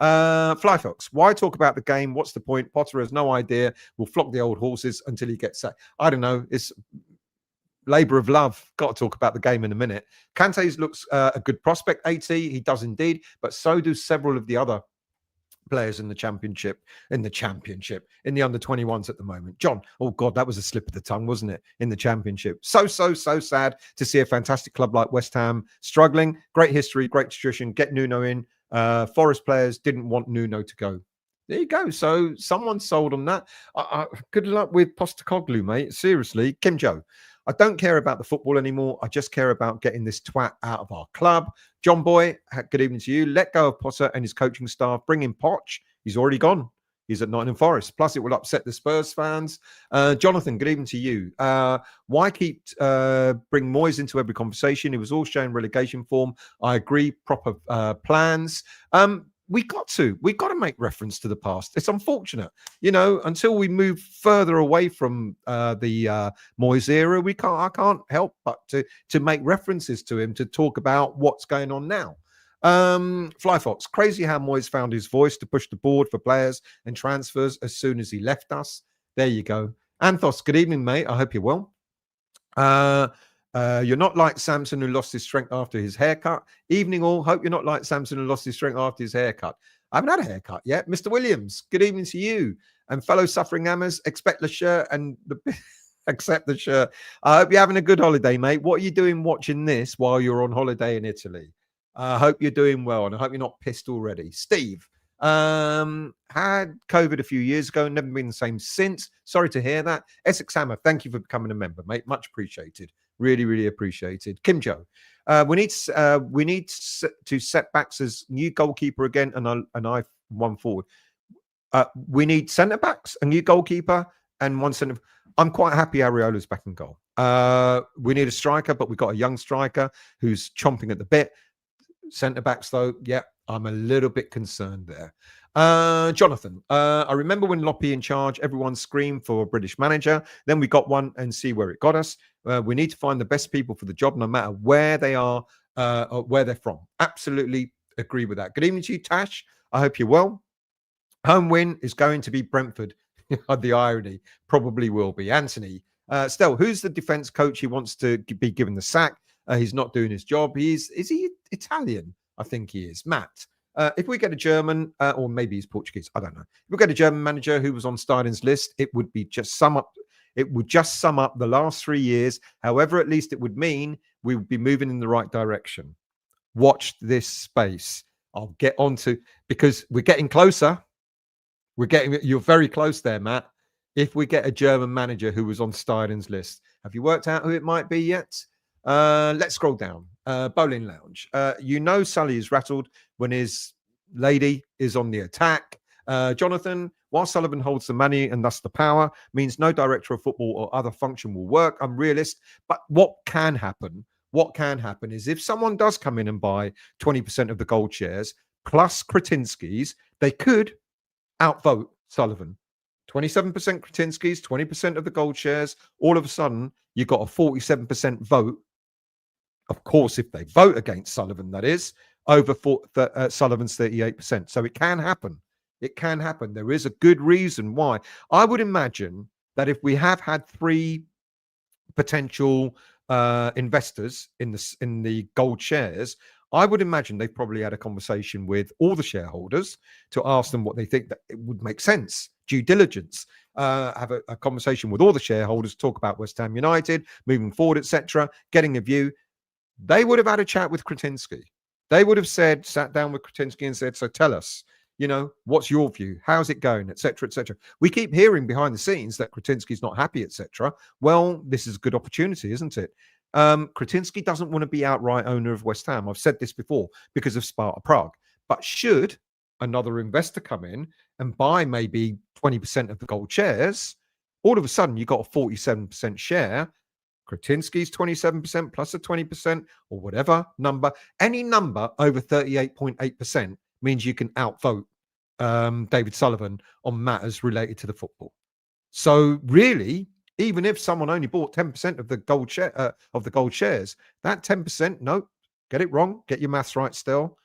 Flyfox, why talk about the game? What's the point? Potter has no idea. We'll flock the old horses until he gets sacked. I don't know. It's labour of love. Got to talk about the game in a minute. Kante's looks a good prospect, AT. He does indeed, but so do several of the other players in the championship, in the under 21s at the moment. John, oh God, that was a slip of the tongue, wasn't it? In the championship. So sad to see a fantastic club like West Ham struggling. Great history, great tradition. Get Nuno in. Forest players didn't want Nuno to go. There you go. So someone sold on that. Good luck with Postecoglou, mate. Seriously. Kim Joe, I don't care about the football anymore. I just care about getting this twat out of our club. John Boy, good evening to you. Let go of Potter and his coaching staff. Bring in Poch. He's already gone. He's at Nottingham Forest. Plus, it will upset the Spurs fans. Jonathan, good evening to you. Why bring Moyes into every conversation? He was all showing relegation form. I agree. Proper plans. We've got to make reference to the past. It's unfortunate, until we move further away from the Moyes era, I can't help but to make references to him, to talk about what's going on now. Flyfox, crazy how Moyes found his voice to push the board for players and transfers as soon as he left us. There you go. Anthos, good evening, mate. I hope you're well. You're not like Samson who lost his strength after his haircut. Evening all. Hope you're not like Samson who lost his strength after his haircut. I haven't had a haircut yet. Mr. Williams, good evening to you. And fellow suffering hammers, expect the shirt and the accept the shirt. I hope you're having a good holiday, mate. What are you doing watching this while you're on holiday in Italy? I hope you're doing well, and I hope you're not pissed already. Steve, had COVID a few years ago, never been the same since. Sorry to hear that. Essex Hammer, thank you for becoming a member, mate. Much appreciated. Really, really appreciated. Kim Joe, we need to set backs as new goalkeeper again, and I've won forward. We need centre backs, a new goalkeeper, and one centre. I'm quite happy Areola's back in goal. We need a striker, but we've got a young striker who's chomping at the bit. Centre backs, though, yeah, I'm a little bit concerned there. Jonathan, I remember when Loppy in charge, everyone screamed for a British manager. Then we got one and see where it got us. We need to find the best people for the job, no matter where they are or where they're from. Absolutely agree with that. Good evening to you, Tash. I hope you're well. Home win is going to be Brentford. The irony probably will be. Anthony, Stell, who's the defense coach he wants to be given the sack? He's not doing his job. Is he Italian? I think he is. Matt, if we get a German, or maybe he's Portuguese, I don't know. If we get a German manager who was on Stein's list, it would be just sum up. It would just sum up the last 3 years. However, at least it would mean we would be moving in the right direction. Watch this space. I'll get on to, because we're getting closer. You're very close there, Matt. If we get a German manager who was on Stein's list, have you worked out who it might be yet? Let's scroll down. Bowling Lounge. Sully is rattled when his lady is on the attack. Jonathan, while Sullivan holds the money and thus the power, means no director of football or other function will work. I'm realist. But what can happen is if someone does come in and buy 20% of the gold shares plus Kretinsky's, they could outvote Sullivan. 27% Kretinsky's, 20% of the gold shares. All of a sudden, you've got a 47% vote. Of course, if they vote against Sullivan, that is, over Sullivan's 38%. So it can happen. It can happen. There is a good reason why. I would imagine that if we have had 3 potential investors in the gold shares, I would imagine they've probably had a conversation with all the shareholders to ask them what they think that it would make sense. Due diligence. Have a conversation with all the shareholders, talk about West Ham United, moving forward, etc., getting a view. They would have had a chat with Kretinsky. They would have sat down with Kretinsky and said, so tell us, what's your view? How's it going, etc., etc. We keep hearing behind the scenes that Kretinsky's not happy, etc. Well, this is a good opportunity, isn't it? Kretinsky doesn't want to be outright owner of West Ham. I've said this before because of Sparta Prague. But should another investor come in and buy maybe 20% of the gold shares, all of a sudden you've got a 47% share. Kretinsky's 27% plus a 20% or whatever number. Any number over 38.8% means you can outvote David Sullivan on matters related to the football. So really, even if someone only bought 10% of the gold shares, that 10%, no, get it wrong, get your maths right still.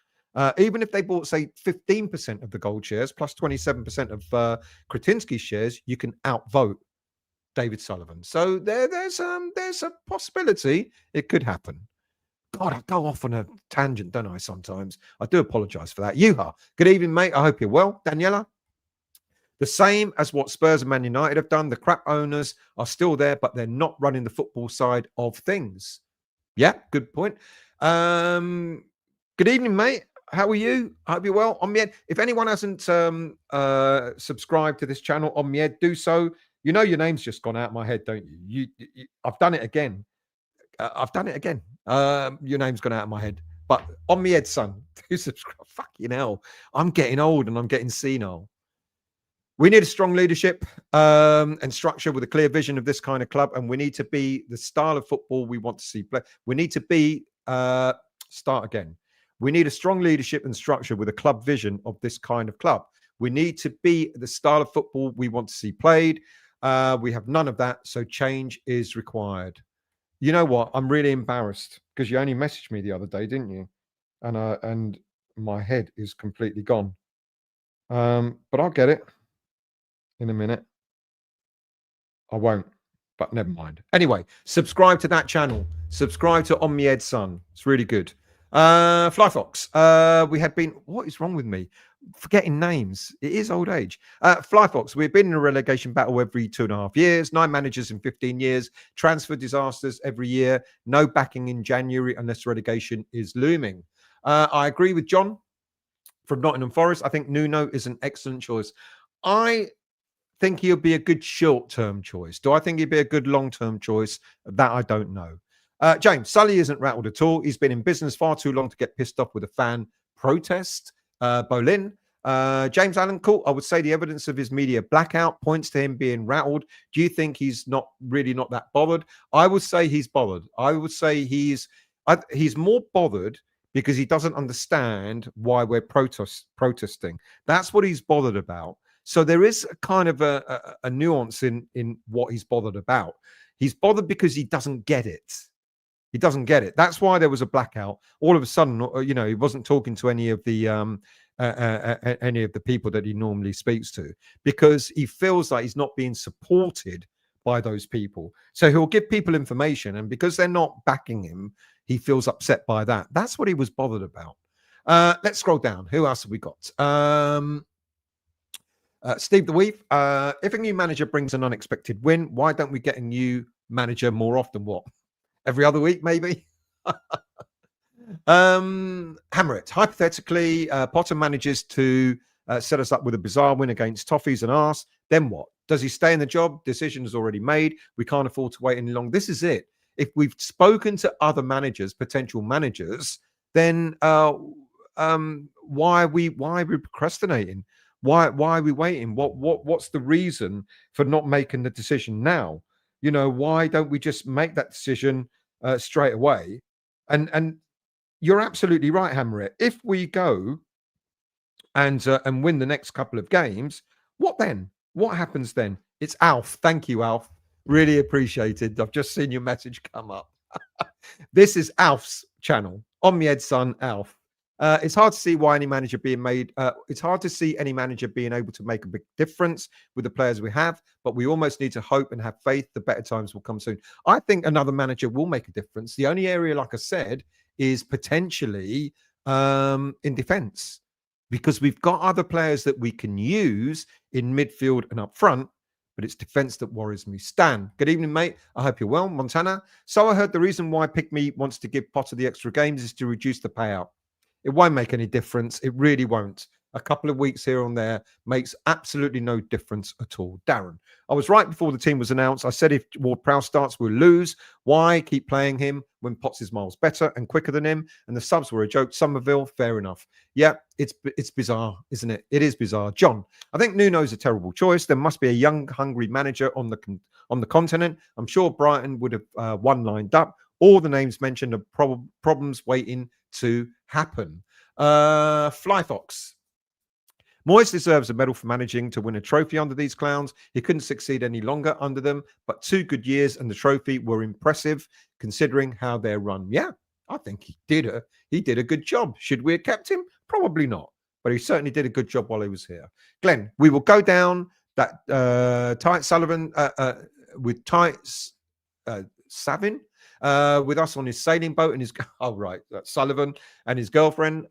Even if they bought, say, 15% of the gold shares plus 27% of Kretinsky's shares, you can outvote David Sullivan. So there's a possibility it could happen. God, I go off on a tangent, don't I, sometimes? I do apologize for that. Yuha, good evening, mate. I hope you're well. Daniela? The same as what Spurs and Man United have done. The crap owners are still there, but they're not running the football side of things. Yeah, good point. Good evening, mate. How are you? I hope you're well. Ommied, if anyone hasn't subscribed to this channel, Ommied, do so. You know your name's just gone out of my head, don't you? I've done it again. Your name's gone out of my head. But Ommied, son, do subscribe. Fucking hell. I'm getting old and I'm getting senile. We need a strong leadership and structure with a clear vision of this kind of club, and we need to be the style of football we want to see play. We need to be start again. We need a strong leadership and structure with a club vision of this kind of club. We need to be the style of football we want to see played. We have none of that, so change is required. You know what? I'm really embarrassed because you only messaged me the other day, didn't you? And my head is completely gone. But I'll get it in a minute. I won't, but never mind. Anyway, subscribe to that channel. Subscribe to On Me Ed Son. It's really good. Flyfox, we had been, what is wrong with me? forgetting names. It is old age. Flyfox, we've been in a relegation battle every 2.5 years, 9 managers in 15 years, transfer disasters every year, no backing in January unless relegation is looming. I agree with John from Nottingham Forest. I think Nuno is an excellent choice. I think he'll be a good short-term choice. Do I think he'd be a good long-term choice? That I don't know. James, Sully isn't rattled at all. He's been in business far too long to get pissed off with a fan protest. Bolin, James Allen, cool. I would say the evidence of his media blackout points to him being rattled. Do you think he's not that bothered? I would say he's bothered. I would say he's more bothered because he doesn't understand why we're protesting. That's what he's bothered about. So there is a kind of a nuance in what he's bothered about. He's bothered because he doesn't get it. He doesn't get it. That's why there was a blackout. All of a sudden, he wasn't talking to any of the people that he normally speaks to because he feels like he's not being supported by those people. So he'll give people information, and because they're not backing him, he feels upset by that. That's what he was bothered about. Let's scroll down. Who else have we got? Steve the Weave, if a new manager brings an unexpected win, why don't we get a new manager more often? What? Every other week, maybe? Hammer it. Hypothetically, Potter manages to set us up with a bizarre win against Toffees and Arse. Then what? Does he stay in the job? Decision is already made. We can't afford to wait any longer. This is it. If we've spoken to other managers, potential managers, then why are we procrastinating? Why are we waiting? What's the reason for not making the decision now? Why don't we just make that decision straight away? And you're absolutely right, Hammer it. If we go and win the next couple of games, what then? What happens then? It's Alf. Thank you, Alf. Really appreciated. I've just seen your message come up. This is Alf's channel. On me head, son, Alf. It's hard to see why any manager being made. It's hard to see any manager being able to make a big difference with the players we have, but we almost need to hope and have faith the better times will come soon. I think another manager will make a difference. The only area, like I said, is potentially in defence, because we've got other players that we can use in midfield and up front, but it's defence that worries me. Stan, good evening, mate. I hope you're well. Montana. So I heard the reason why Pickme wants to give Potter the extra games is to reduce the payout. It won't make any difference. It really won't. A couple of weeks here and there makes absolutely no difference at all. Darren, I was right before the team was announced. I said if Ward-Prowse starts, we'll lose. Why keep playing him when Potts is miles better and quicker than him? And the subs were a joke. Somerville, fair enough. Yeah, it's bizarre, isn't it? It is bizarre. John, I think Nuno's a terrible choice. There must be a young, hungry manager on the continent. I'm sure Brighton would have one lined up. All the names mentioned are problems waiting to happen. Flyfox. Moyes deserves a medal for managing to win a trophy under these clowns. He couldn't succeed any longer under them, but 2 good years and the trophy were impressive considering how they're run. Yeah, I think he did a good job. Should we have kept him? Probably not, but he certainly did a good job while he was here. Glenn, we will go down that Tight Sullivan with Tight Savin. With us on his sailing boat and his that's Sullivan and his girlfriend.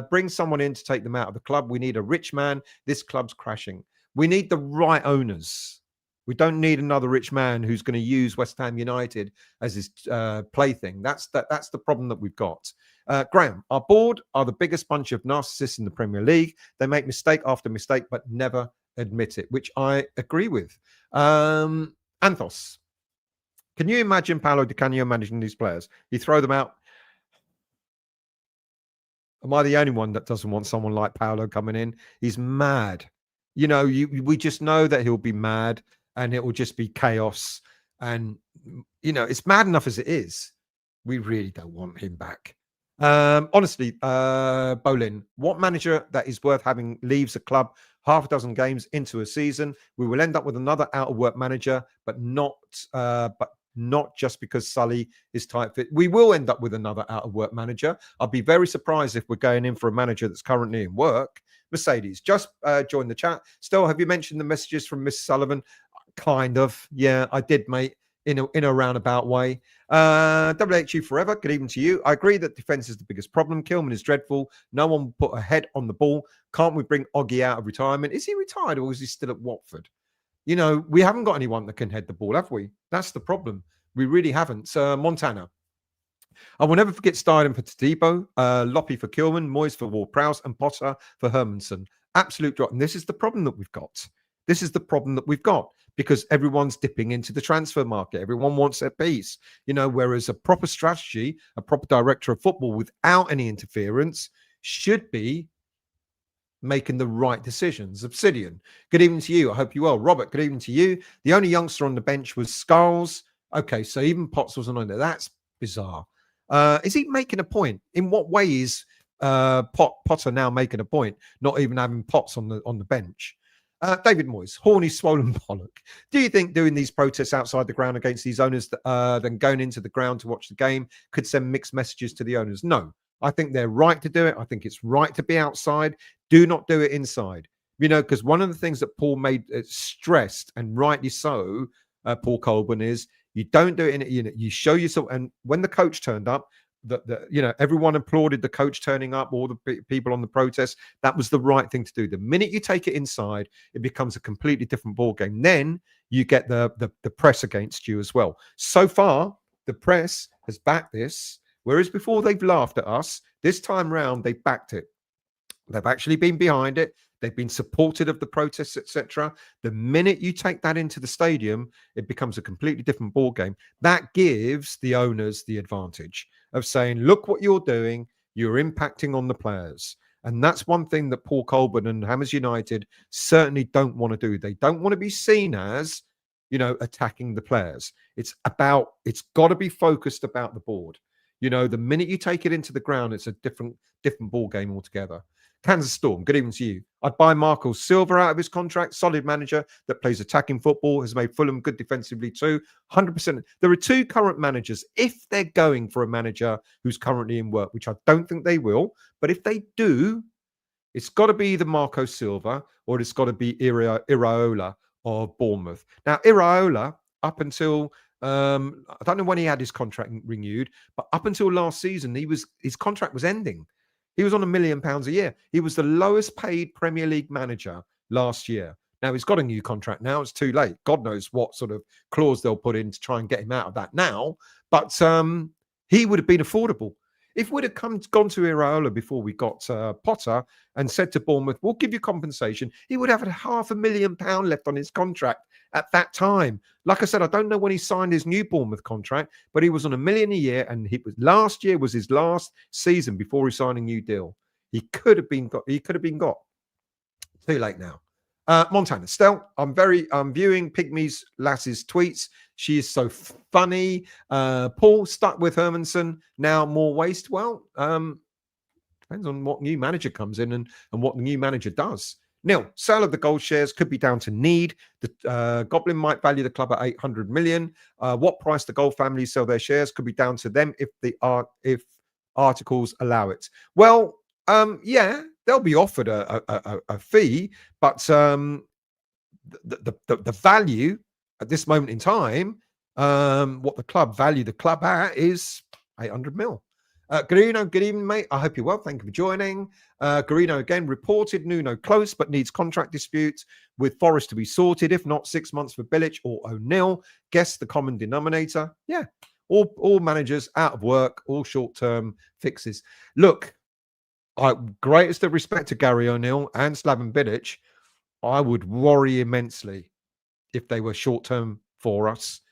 Bring someone in to take them out of the club. We need a rich man. This club's crashing. We need the right owners. We don't need another rich man who's going to use West Ham United as his plaything. That's the problem that we've got. Graham, our board are the biggest bunch of narcissists in the Premier League. They make mistake after mistake, but never admit it, which I agree with. Anthos. Can you imagine Paolo Di Canio managing these players? You throw them out. Am I the only one that doesn't want someone like Paolo coming in? He's mad. We just know that he'll be mad and it will just be chaos. And, it's mad enough as it is. We really don't want him back. Honestly, Bolin, what manager that is worth having leaves a club half a dozen games into a season? We will end up with another out-of-work manager, but not just because Sully is tight fit. We will end up with another out-of-work manager. I'll be very surprised if we're going in for a manager that's currently in work. Mercedes, just joined the chat. Still, have you mentioned the messages from Miss Sullivan? Kind of. Yeah, I did, mate. in a roundabout way. WHU forever. Good evening to you. I agree that defense is the biggest problem. Kilman is dreadful. No one will put a head on the ball. Can't we bring Oggy out of retirement? Is he retired or is he still at Watford? You know, we haven't got anyone that can head the ball, have we? That's the problem. We really haven't. Montana. I will never forget Steinem for Tadibo, Loppy for Kilman, Moyes for Ward-Prowse, and Potter for Hermanson. Absolute drop. And this is the problem that we've got. This is the problem that we've got because everyone's dipping into the transfer market. Everyone wants their piece, you know, whereas a proper strategy, a proper director of football without any interference should be making the right decisions. Obsidian, good evening to you. I hope you're well. Robert, good evening to you. The only youngster on the bench was Skulls. Okay, so even Potts wasn't on there. That's bizarre. Is he making a point? In what way is Potter now making a point? Not even having Potts on the bench. David Moyes, horny, swollen bollock. Do you think doing these protests outside the ground against these owners, then going into the ground to watch the game, could send mixed messages to the owners? No, I think they're right to do it. I think it's right to be outside. Do not do it inside. You know, because one of the things that Paul made stressed, and rightly so, Paul Colburn, is you don't do it in, you know, you show yourself. And when the coach turned up, you know, everyone applauded the coach turning up, all the people on the protest. That was the right thing to do. The minute you take it inside, it becomes a completely different ball game. Then you get the press against you as well. So far, the press has backed this, whereas before they've laughed at us. This time round, they backed it. They've actually been behind it. They've been supportive of the protests, etc. The minute you take that into the stadium, it becomes a completely different ball game. That gives the owners the advantage of saying, look what you're doing. You're impacting on the players. And that's one thing that Paul Colburn and Hammers United certainly don't want to do. They don't want to be seen as, you know, attacking the players. It's got to be focused about the board. You know, the minute you take it into the ground, it's a different ball game altogether. Kansas Storm, good evening to you. I'd buy Marco Silva out of his contract. Solid manager that plays attacking football, has made Fulham good defensively too. 100%. There are two current managers. If they're going for a manager who's currently in work, which I don't think they will, but if they do, it's got to be either Marco Silva or it's got to be Iraola of Bournemouth. Now, Iraola, up until I don't know when he had his contract renewed, but up until last season, his contract was ending. He was on £1 million a year. He was the lowest paid Premier League manager last year. Now he's got a new contract now. It's too late. God knows what sort of clause they'll put in to try and get him out of that now. But he would have been affordable. If we'd have gone to Iraola before we got Potter and said to Bournemouth, we'll give you compensation, he would have had £500,000 left on his contract at that time. Like I said, I don't know when he signed his new Bournemouth contract, but he was on £1 million a year, and last year was his last season before he signed a new deal. He could have been got. Too late now. Montana, Stel, I'm viewing Pygmy's Lass's tweets. She is so funny. Paul stuck with Hermanson. Now more waste. Well, depends on what new manager comes in and what the new manager does. Neil, sale of the gold shares could be down to need. The Goblin might value the club at 800 million. What price the Gold family sell their shares could be down to them if articles allow it. Well, yeah, they'll be offered a fee, but the value at this moment in time, what the club value the club at is 800 mil. Garino, good evening, mate. I hope you're well. Thank you for joining. Garino again reported Nuno close, but needs contract disputes with Forest to be sorted. If not, 6 months for Bilic or O'Neill. Guess the common denominator. Yeah, all managers out of work, all short-term fixes. Look, greatest of respect to Gary O'Neill and Slaven Bilic. I would worry immensely if they were short-term for us.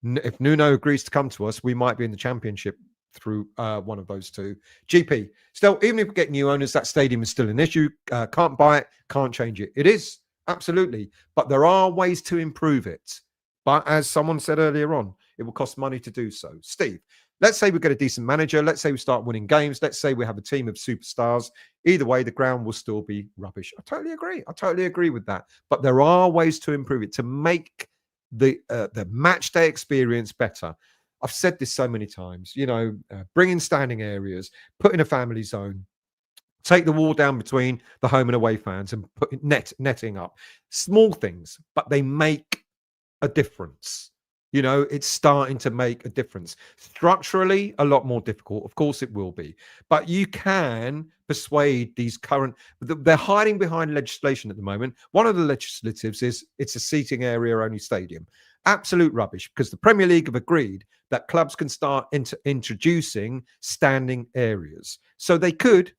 If Nuno agrees to come to us, we might be in the Championship through one of those two. GP, still, even if we get new owners, that stadium is still an issue. Can't buy it, can't change it. It is, absolutely. But there are ways to improve it. But as someone said earlier on, it will cost money to do so. Steve, let's say we get a decent manager. Let's say we start winning games. Let's say we have a team of superstars. Either way, the ground will still be rubbish. I totally agree. I totally agree with that. But there are ways to improve it, to make the match day experience better. I've said this so many times, you know, bring in standing areas, put in a family zone, take the wall down between the home and away fans and put netting up. Small things, but they make a difference. It's starting to make a difference. Structurally, a lot more difficult. Of course, it will be. But you can persuade these current. They're hiding behind legislation at the moment. One of the legislatives is it's a seating area only stadium. Absolute rubbish, because the Premier League have agreed that clubs can start introducing standing areas. So they could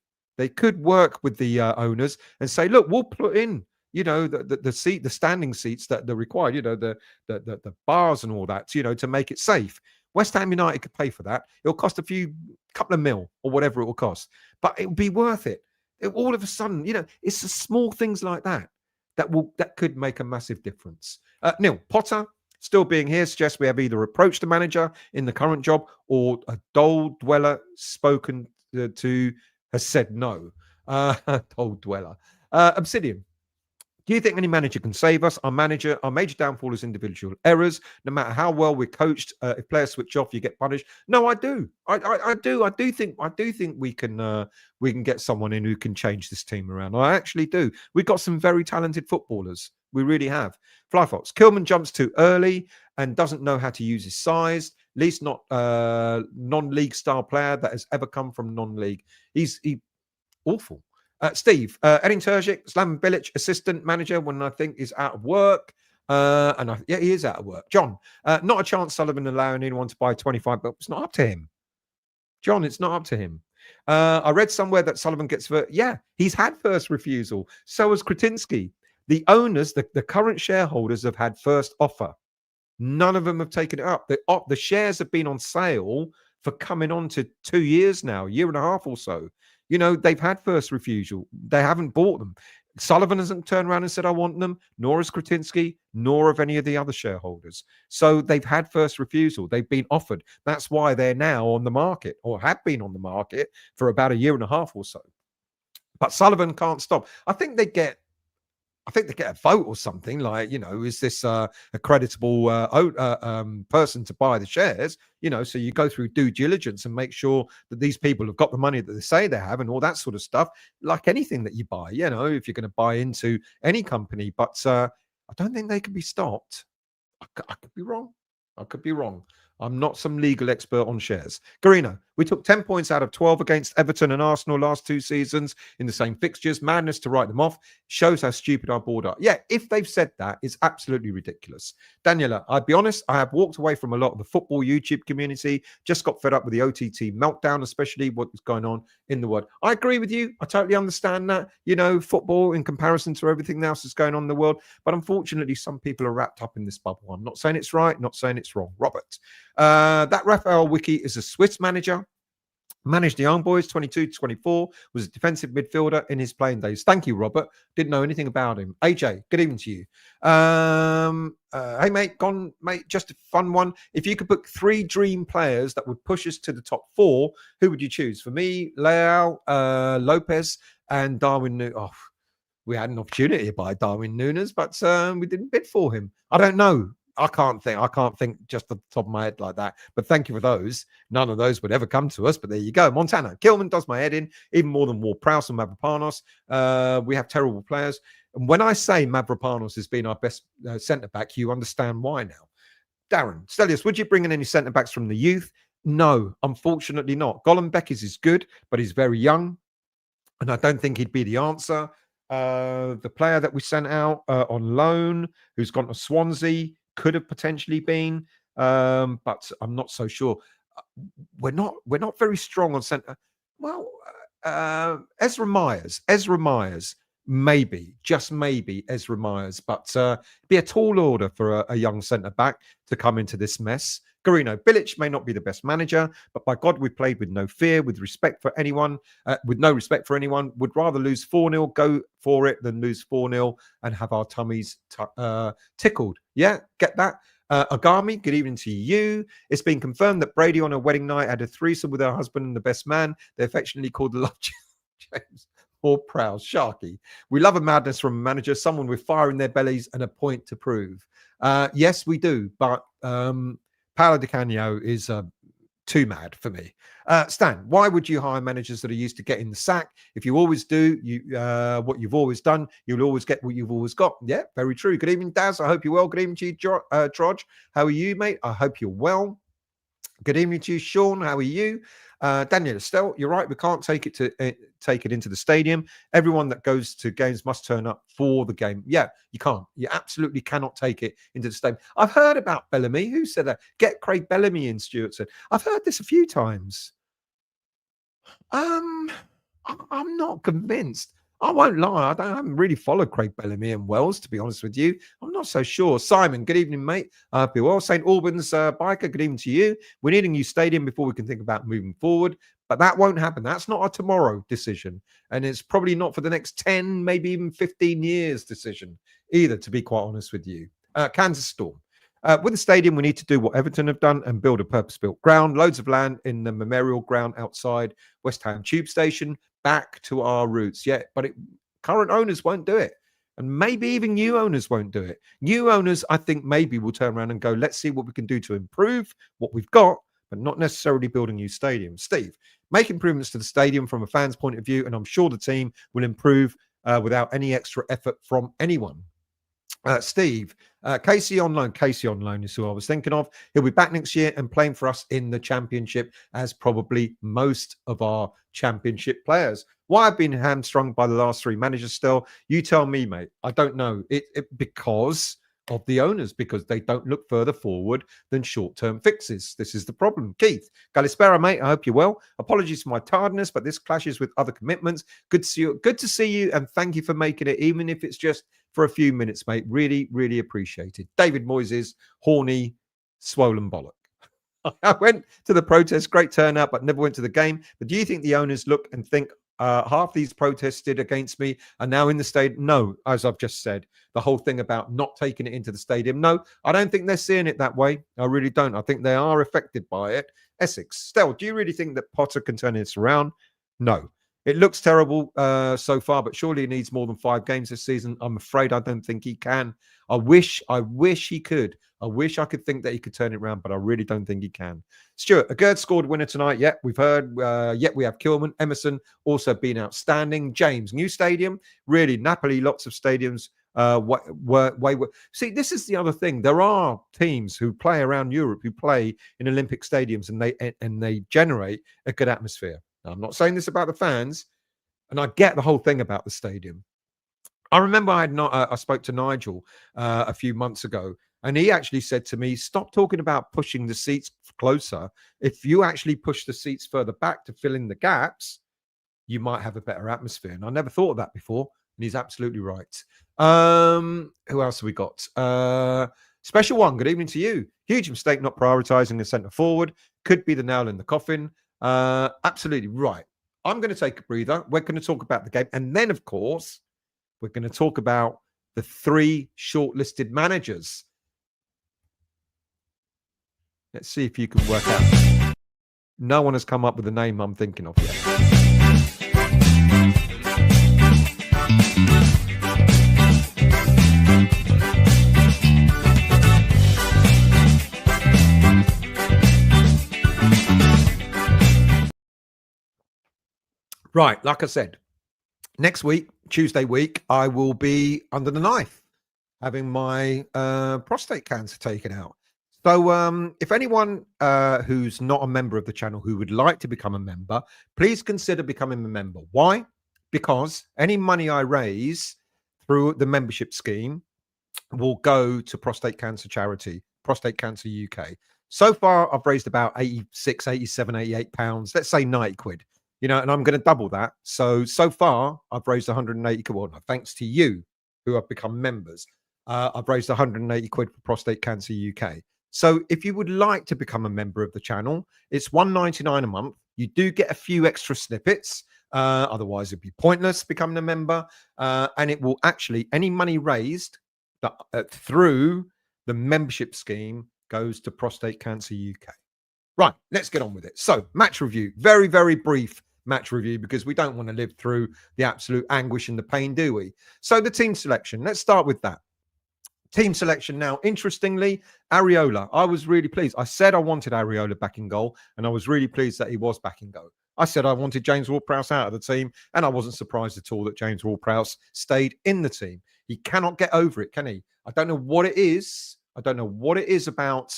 work with the owners and say, look, we'll put in the standing seats that are required, the bars and all that, to make it safe. West Ham United could pay for that. It'll cost a couple of mil or whatever it will cost, but it will be worth it. All of a sudden, it's the small things like that could make a massive difference. Neil Potter, still being here, suggests we have either approached the manager in the current job or a Dole dweller spoken to has said no. Dole dweller. Obsidian. Do you think any manager can save us? Our major downfall is individual errors. No matter how well we're coached, if players switch off, you get punished. No, I do. I do. I do think we can get someone in who can change this team around. I actually do. We've got some very talented footballers. We really have. Flyfox. Kilman jumps too early and doesn't know how to use his size. Least not non-league style player that has ever come from non-league. He's awful. Steve, Edin Terzic, Slaven Bilic, assistant manager, when I think is out of work. He is out of work. John, not a chance Sullivan allowing anyone to buy 25, but it's not up to him. John, it's not up to him. I read somewhere that Sullivan gets he's had first refusal. So has Kretinsky. The owners, the current shareholders have had first offer. None of them have taken it up. The shares have been on sale for coming on to 2 years now, a year and a half or so. They've had first refusal. They haven't bought them. Sullivan hasn't turned around and said, I want them, nor has Kretinsky, nor have any of the other shareholders. So they've had first refusal. They've been offered. That's why they're now on the market, or have been on the market for about a year and a half or so. But Sullivan can't stop. I think they get a vote or something like, is this a creditable person to buy the shares? So you go through due diligence and make sure that these people have got the money that they say they have and all that sort of stuff, like anything that you buy, if you're going to buy into any company. But I don't think they can be stopped. I could be wrong. I'm not some legal expert on shares. Garino, we took 10 points out of 12 against Everton and Arsenal last 2 seasons in the same fixtures. Madness to write them off. Shows how stupid our board are. Yeah, if they've said that, it's absolutely ridiculous. Daniela, I'd be honest, I have walked away from a lot of the football YouTube community. Just got fed up with the OTT meltdown, especially what was going on in the world. I agree with you. I totally understand that. Football in comparison to everything else that's going on in the world. But unfortunately, some people are wrapped up in this bubble. I'm not saying it's right, not saying it's wrong. Robert. That Raphael Wiki is a Swiss manager. Managed the Young Boys 22-24, was a defensive midfielder in his playing days. Thank you, Robert. Didn't know anything about him. AJ, good evening to you. Hey, mate, just a fun one. If you could pick 3 dream players that would push us to the top 4, who would you choose? For me, Leao, Lopez, and Darwin Nunes. Oh, we had an opportunity to buy Darwin Nunes, but we didn't bid for him. I don't know. I can't think just off the top of my head like that. But thank you for those. None of those would ever come to us, but there you go. Montana. Kilman does my head in, even more than Ward-Prowse and Mavropanos. We have terrible players. And when I say Mavropanos has been our best centre-back, you understand why now. Darren, Stelios, would you bring in any centre-backs from the youth? No, unfortunately not. Golan Beckes is good, but he's very young. And I don't think he'd be the answer. The player that we sent out on loan, who's gone to Swansea, could have potentially been, but I'm not so sure. We're not very strong on centre. Well, Ezra Myers, maybe, just maybe Ezra Myers, but be a tall order for a young centre back to come into this mess. Garino, Bilic may not be the best manager, but by God, we played with no fear, with respect for anyone, with no respect for anyone. Would rather lose 4-0, go for it, than lose 4-0 and have our tummies tickled. Yeah, get that? Agami, good evening to you. It's been confirmed that Brady on her wedding night had a threesome with her husband and the best man. They affectionately called the love James or Prowse. Sharky. We love a madness from a manager, someone with fire in their bellies and a point to prove. Yes, we do, but Paolo Di Canio is too mad for me. Stan, why would you hire managers that are used to getting the sack? If you always do what you've always done, you'll always get what you've always got. Yeah, very true. Good evening, Daz. I hope you're well. Good evening to you, Trodge. How are you, mate? I hope you're well. Good evening to you, Sean. How are you? Daniel Estelle, you're right. We can't take it into the stadium. Everyone that goes to games must turn up for the game. Yeah, you can't. You absolutely cannot take it into the stadium. I've heard about Bellamy. Who said that? Get Craig Bellamy in, Stuart said. I've heard this a few times. I'm not convinced. I won't lie. I haven't really followed Craig Bellamy and Wells, to be honest with you. I'm not so sure. Simon, good evening, mate. I hope you're well. St. Albans biker, good evening to you. We need a new stadium before we can think about moving forward, but that won't happen. That's not a tomorrow decision, and it's probably not for the next 10, maybe even 15 years decision either, to be quite honest with you. Kansas Storm. With the stadium, we need to do what Everton have done and build a purpose-built ground, loads of land in the Memorial ground outside West Ham Tube Station, back to our roots. Yeah, but current owners won't do it. And maybe even new owners won't do it. New owners, I think, maybe will turn around and go, let's see what we can do to improve what we've got, but not necessarily build a new stadium. Steve, make improvements to the stadium from a fan's point of view, and I'm sure the team will improve without any extra effort from anyone. Steve, Casey on loan is who I was thinking of. He'll be back next year and playing for us in the championship, as probably most of our championship players. Why I've been hamstrung by the last three managers still, you tell me, mate. I don't know. Because of the owners, because they don't look further forward than short-term fixes. This is the problem. Keith, Galispera, mate, I hope you're well. Apologies for my tiredness, but this clashes with other commitments. Good to see you, and thank you for making it, even if it's just for a few minutes, mate. Really, really appreciated. David Moyes, horny, swollen bollock. I went to the protest, great turnout, but never went to the game. But do you think the owners look and think half these protested against me are now in the stadium? No, as I've just said, the whole thing about not taking it into the stadium. No, I don't think they're seeing it that way. I really don't. I think they are affected by it. Essex, Stell, do you really think that Potter can turn this around? No. It looks terrible so far, but surely he needs more than 5 games this season. I'm afraid I don't think he can. I wish he could. I wish I could think that he could turn it around, but I really don't think he can. Stuart, a Gerd scored winner tonight. Yep, we've heard. Yep, we have Kilman. Emerson also been outstanding. James, new stadium. Really, Napoli, lots of stadiums. See, this is the other thing. There are teams who play around Europe who play in Olympic stadiums, and they generate a good atmosphere. Now, I'm not saying this about the fans, and I get the whole thing about the stadium. I remember I spoke to Nigel a few months ago, and he actually said to me, stop talking about pushing the seats closer. If you actually push the seats further back to fill in the gaps, you might have a better atmosphere. And I never thought of that before, and he's absolutely right. Who else have we got? Special one, good evening to you. Huge mistake not prioritizing the centre forward. Could be the nail in the coffin. Absolutely right. I'm going to take a breather. We're going to talk about the game. And then, of course, we're going to talk about the 3 shortlisted managers. Let's see if you can work out. No one has come up with the name I'm thinking of yet. Right, like I said, next week, Tuesday week, I will be under the knife having my prostate cancer taken out. So if anyone who's not a member of the channel who would like to become a member, please consider becoming a member. Why? Because any money I raise through the membership scheme will go to prostate cancer charity, Prostate Cancer UK. So far, I've raised about 86, 87, 88 pounds, let's say 90 quid. You know, and I'm going to double that. So far, I've raised 180 quid. Well, thanks to you who have become members. I've raised 180 quid for Prostate Cancer UK. So if you would like to become a member of the channel, it's $1.99 a month. You do get a few extra snippets. Otherwise, it'd be pointless becoming a member. And it will actually, any money raised through the membership scheme goes to Prostate Cancer UK. Right, let's get on with it. So, match review. Very, very brief match review because we don't want to live through the absolute anguish and the pain, do we? So, the team selection. Let's start with that. Team selection now. Interestingly, Areola. I was really pleased. I said I wanted Areola back in goal, and I was really pleased that he was back in goal. I said I wanted James Ward-Prowse out of the team, and I wasn't surprised at all that James Ward-Prowse stayed in the team. He cannot get over it, can he? I don't know what it is. I don't know what it is about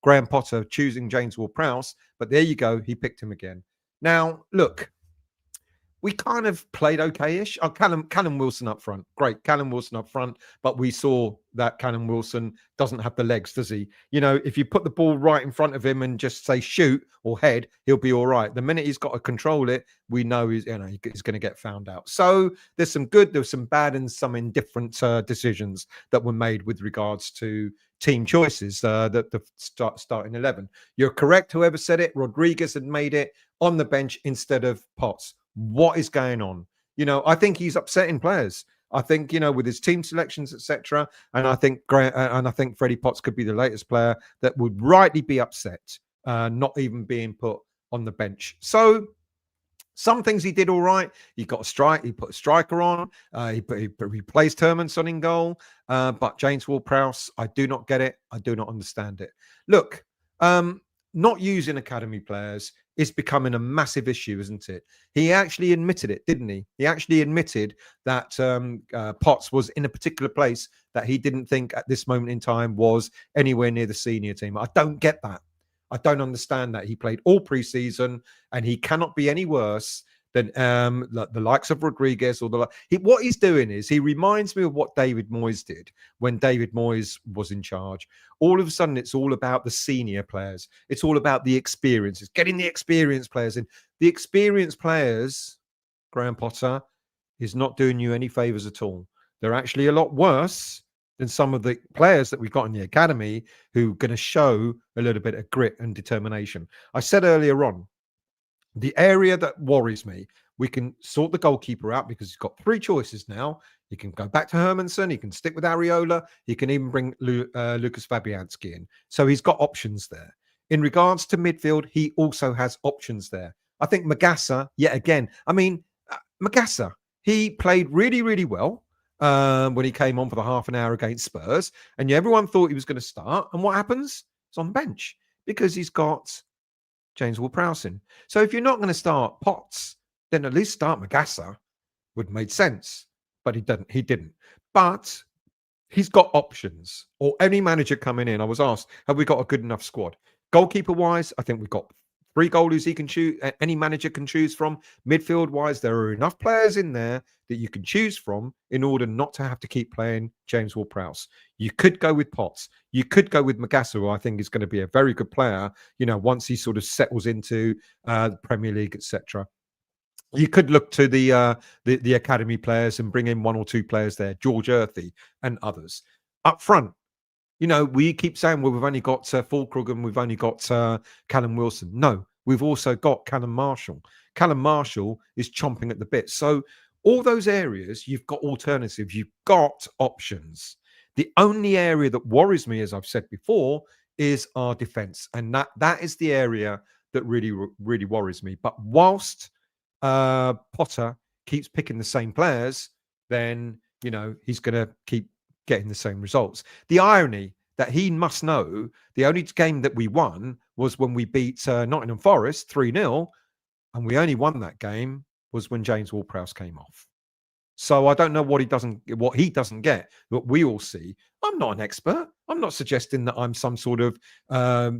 Graham Potter choosing James Ward-Prowse, but there you go. He picked him again. Now, look, we kind of played okay-ish. Oh, Callum Wilson up front. Great. Callum Wilson up front. But we saw that Callum Wilson doesn't have the legs, does he? You know, if you put the ball right in front of him and just say shoot or head, he'll be all right. The minute he's got to control it, we know he's going to get found out. So there's some good, there's some bad, and some indifferent decisions that were made with regards to team choices, the starting 11. You're correct, whoever said it. Rodriguez had made it on the bench instead of Potts. What is going on? You know, I think he's upsetting players. I think, you know, with his team selections, etc. And I think Freddie Potts could be the latest player that would rightly be upset, not even being put on the bench. So some things he did all right. He got a strike. He put a striker on. He replaced Hermanson in goal. But James Ward-Prowse, I do not get it. I do not understand it. Look, not using academy players is becoming a massive issue, isn't it? He actually admitted it, didn't he? He actually admitted that Potts was in a particular place that he didn't think at this moment in time was anywhere near the senior team. I don't get that. I don't understand that. He played all preseason, and he cannot be any worse than the likes of Rodriguez or what he's doing is he reminds me of what David Moyes did when David Moyes was in charge. All of a sudden, it's all about the senior players. It's all about the experience. It's getting the experienced players in. The experienced players, Graham Potter, is not doing you any favors at all. They're actually a lot worse than some of the players that we've got in the academy who are going to show a little bit of grit and determination. I said earlier on, the area that worries me, we can sort the goalkeeper out because he's got three choices now. He can go back to Hermanson. He can stick with Areola. He can even bring Lucas Fabianski in. So he's got options there. In regards to midfield, he also has options there. I think Magassa, yet again, Magassa, he played really, really well when he came on for the half an hour against Spurs. And everyone thought he was going to start. And what happens? He's on the bench because he's got James Ward-Prowse in. So if you're not going to start Potts, then at least start Magassa. Would have made sense, but he didn't. But he's got options. Or any manager coming in, I was asked, have we got a good enough squad? Goalkeeper wise, I think we've got 3 goalies he can choose. Any manager can choose from. Midfield wise, there are enough players in there that you can choose from in order not to have to keep playing James Ward-Prowse. You could go with Potts. You could go with Magassa, who I think is going to be a very good player, you know, once he sort of settles into the Premier League, etc. You could look to the academy players and bring in 1 or 2 players there, George Earthy and others. Up front, you know, we keep saying, well, we've only got Fulkrug and we've only got Callum Wilson. No, we've also got Callum Marshall. Callum Marshall is chomping at the bit. So all those areas, you've got alternatives. You've got options. The only area that worries me, as I've said before, is our defence. And that is the area that really, really worries me. But whilst Potter keeps picking the same players, then, you know, he's going to keep getting the same results. The irony that he must know, the only game that we won was when we beat Nottingham Forest 3-0, and we only won that game was when James Ward-Prowse came off. So I don't know what he doesn't get, what we all see. I'm not an expert. I'm not suggesting that I'm some sort of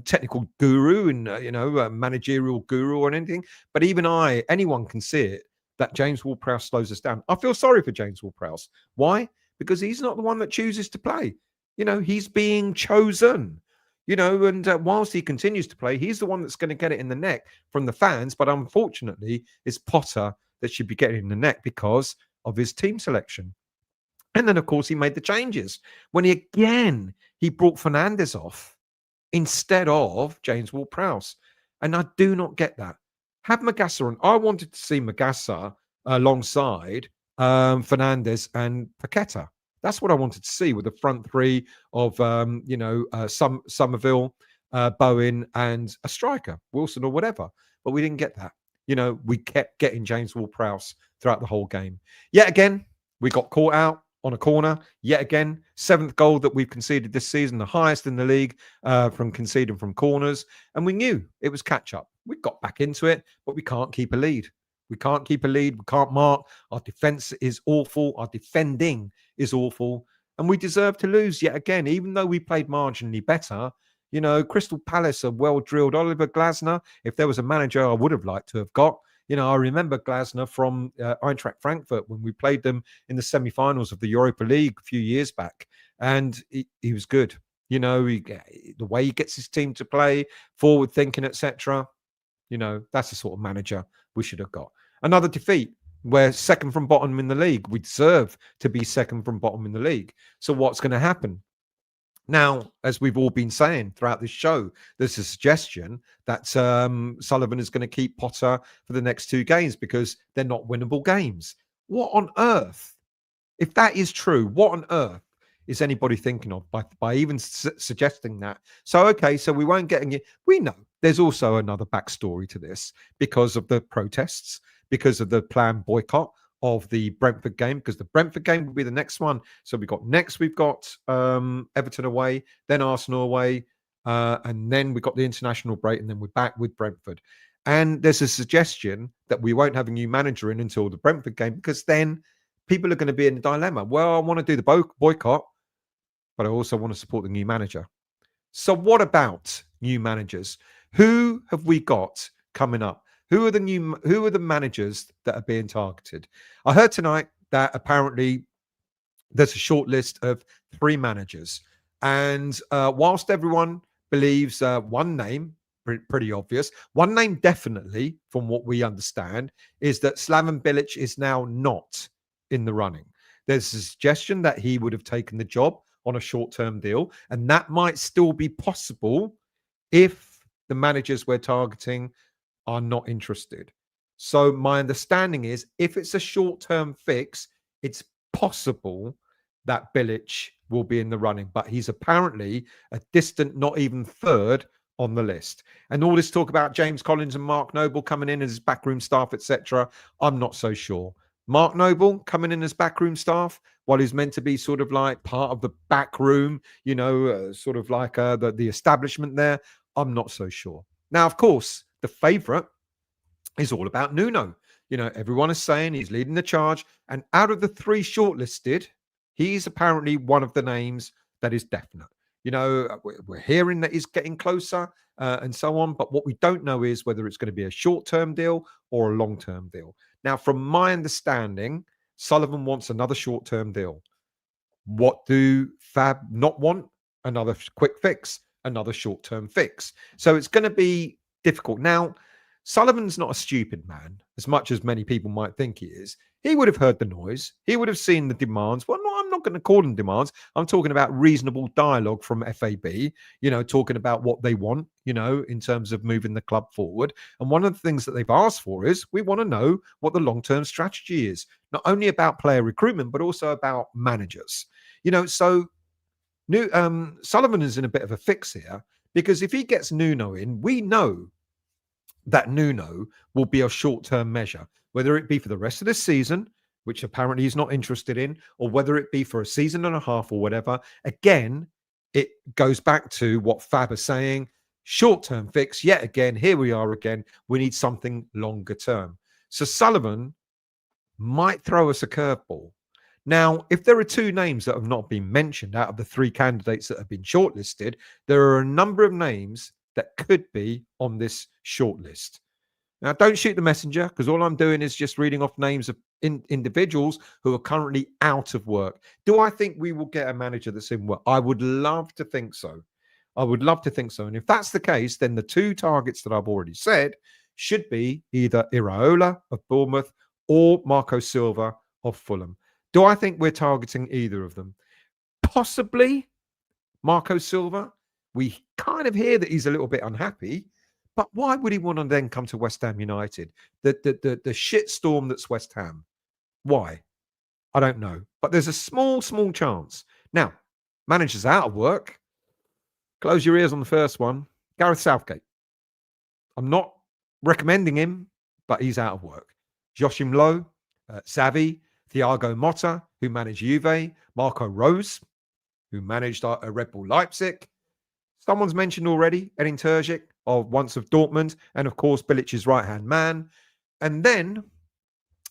technical guru and a managerial guru or anything. But even anyone can see it, that James Ward-Prowse slows us down. I feel sorry for James Ward-Prowse. Why? Because he's not the one that chooses to play. You know, he's being chosen. You know, and whilst he continues to play, he's the one that's going to get it in the neck from the fans. But unfortunately, it's Potter that should be getting in the neck because of his team selection. And then, of course, he made the changes when he brought Fernandes off instead of James Ward-Prowse. And I do not get that. Have Magassa on. I wanted to see Magassa alongside Fernandes and Paqueta. That's what I wanted to see with the front three of, Somerville, Bowen, and a striker, Wilson or whatever. But we didn't get that. You know, we kept getting James Ward-Prowse throughout the whole game. Yet again, we got caught out. on a corner. Yet again, 7th goal that we've conceded this season, the highest in the league from conceding from corners. And we knew it was catch up. We got back into it, but we can't keep a lead. We can't keep a lead. We can't mark. Our defense is awful. Our defending is awful. And we deserve to lose yet again, even though we played marginally better. You know, Crystal Palace, a well-drilled Oliver Glasner. If there was a manager I would have liked to have got, you know, I remember Glasner from Eintracht Frankfurt when we played them in the semi-finals of the Europa League a few years back. And he was good. You know, the way he gets his team to play, forward thinking, etc. You know, that's the sort of manager we should have got. Another defeat. We're second from bottom in the league. We deserve to be second from bottom in the league. So what's going to happen? Now, as we've all been saying throughout this show, there's a suggestion that Sullivan is going to keep Potter for the next 2 games because they're not winnable games. What on earth? If that is true, what on earth is anybody thinking of by even suggesting that? So, okay, so we won't get it. We know there's also another backstory to this because of the protests, because of the planned boycott of the Brentford game, because the Brentford game will be the next one. So we've got Everton away, then Arsenal away, and then we've got the international break, and then we're back with Brentford. And there's a suggestion that we won't have a new manager in until the Brentford game, because then people are going to be in a dilemma. Well, I want to do the boycott, but I also want to support the new manager. So what about new managers? Who have we got coming up? Who are the managers that are being targeted? I heard tonight that apparently there's a short list of 3 managers. And whilst everyone believes one name, pretty obvious, one name definitely, from what we understand, is that Slaven Bilic is now not in the running. There's a suggestion that he would have taken the job on a short-term deal, and that might still be possible if the managers we're targeting are not interested. So my understanding is if it's a short-term fix, it's possible that Bilic will be in the running, but he's apparently a distant, not even third on the list. And all this talk about James Collins and Mark Noble coming in as backroom staff, etc., I'm not so sure. Mark Noble coming in as backroom staff, while he's meant to be sort of like part of the back room, you know, sort of like the establishment there, I'm not so sure. Now, of course, the favourite is all about Nuno. You know, everyone is saying he's leading the charge. And out of the 3 shortlisted, he's apparently one of the names that is definite. You know, we're hearing that he's getting closer and so on. But what we don't know is whether it's going to be a short-term deal or a long-term deal. Now, from my understanding, Sullivan wants another short-term deal. What do Fab not want? Another quick fix, another short-term fix. So it's going to be difficult. Now, Sullivan's not a stupid man, as much as many people might think he is. He would have heard the noise. He would have seen the demands. Well, no, I'm not going to call them demands. I'm talking about reasonable dialogue from FAB, you know, talking about what they want, you know, in terms of moving the club forward. And one of the things that they've asked for is we want to know what the long-term strategy is, not only about player recruitment, but also about managers. You know, so Sullivan is in a bit of a fix here because if he gets Nuno in, we know that Nuno will be a short-term measure, whether it be for the rest of this season, which apparently he's not interested in, or whether it be for a season and a half or whatever. Again, it goes back to what Fab is saying, short-term fix. Yet again, here we are again. We need something longer term. So Sullivan might throw us a curveball. Now, if there are 2 names that have not been mentioned out of the 3 candidates that have been shortlisted, there are a number of names that could be on this shortlist. Now, don't shoot the messenger, because all I'm doing is just reading off names of individuals who are currently out of work. Do I think we will get a manager that's in work? I would love to think so. I would love to think so. And if that's the case, then the 2 targets that I've already said should be either Iraola of Bournemouth or Marco Silva of Fulham. Do I think we're targeting either of them? Possibly Marco Silva. We kind of hear that he's a little bit unhappy, but why would he want to then come to West Ham United? The shitstorm that's West Ham. Why? I don't know. But there's a small chance. Now, manager's out of work. Close your ears on the first one. Gareth Southgate. I'm not recommending him, but he's out of work. Joachim Low, Xavi, Thiago Motta, who managed Juve, Marco Rose, who managed Red Bull Leipzig. Someone's mentioned already Edin Terzic, once of Dortmund, and of course Bilic's right-hand man. And then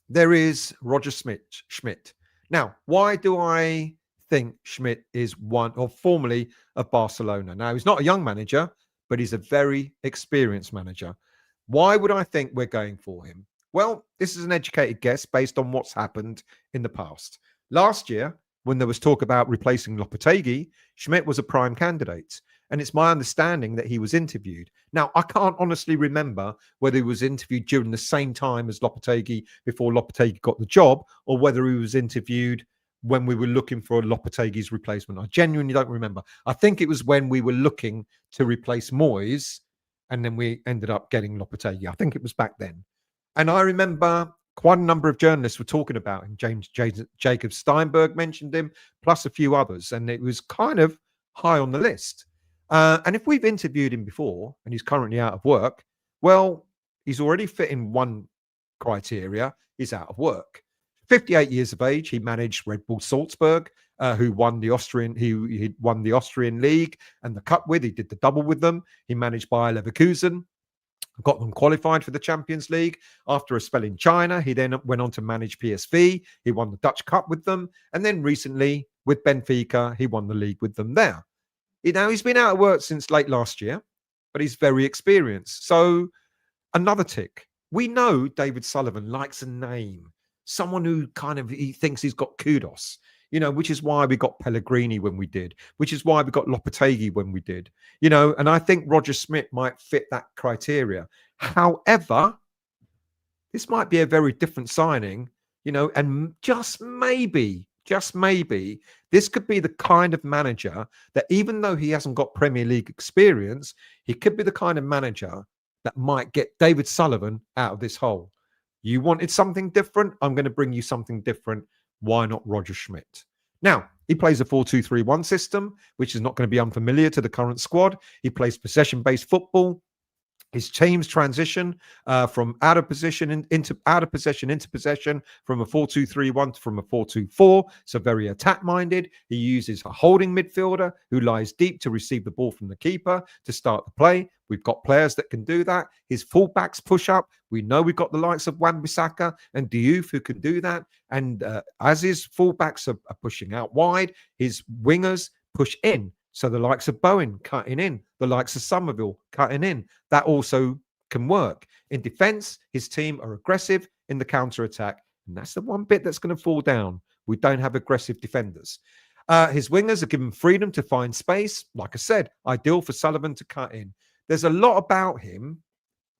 there is Roger Schmidt. Now, why do I think Schmidt is one, or formerly of Barcelona? Now, he's not a young manager, but he's a very experienced manager. Why would I think we're going for him? Well, this is an educated guess based on what's happened in the past. Last year, when there was talk about replacing Lopetegui, Schmidt was a prime candidate. And it's my understanding that he was interviewed. Now, I can't honestly remember whether he was interviewed during the same time as Lopetegui before Lopetegui got the job, or whether he was interviewed when we were looking for Lopetegui's replacement. I genuinely don't remember. I think it was when we were looking to replace Moyes, and then we ended up getting Lopetegui. I think it was back then. And I remember quite a number of journalists were talking about him. Jacob Steinberg mentioned him, plus a few others. And it was kind of high on the list. And if we've interviewed him before and he's currently out of work, well, he's already fitting one criteria. He's out of work. 58 years of age, he managed Red Bull Salzburg, who won the Austrian. He won the Austrian League and the Cup with. He did the double with them. He managed Bayer Leverkusen, got them qualified for the Champions League. After a spell in China, he then went on to manage PSV. He won the Dutch Cup with them, and then recently with Benfica, he won the league with them there. Now, he's been out of work since late last year, but he's very experienced. So another tick. We know David Sullivan likes a name, someone who he thinks he's got kudos, which is why we got Pellegrini when we did, which is why we got Lopetegui when we did, and I think Roger Schmidt might fit that criteria. However, this might be a very different signing, and just maybe, this could be the kind of manager that, even though he hasn't got Premier League experience, he could be the kind of manager that might get David Sullivan out of this hole. You wanted something different? I'm going to bring you something different. Why not Roger Schmidt? Now, he plays a 4-2-3-1 system, which is not going to be unfamiliar to the current squad. He plays possession-based football. His teams transition from out of possession into possession, from a 4-2-3-1 to from a 4-2-4. So very attack-minded. He uses a holding midfielder who lies deep to receive the ball from the keeper to start the play. We've got players that can do that. His fullbacks push up. We know we've got the likes of Wan-Bissaka and Diouf who can do that. And as his fullbacks are pushing out wide, his wingers push in. So the likes of Bowen cutting in, the likes of Somerville cutting in. That also can work. In defense, his team are aggressive in the counter-attack. And that's the one bit that's going to fall down. We don't have aggressive defenders. His wingers are given freedom to find space. Like I said, ideal for Sullivan to cut in. There's a lot about him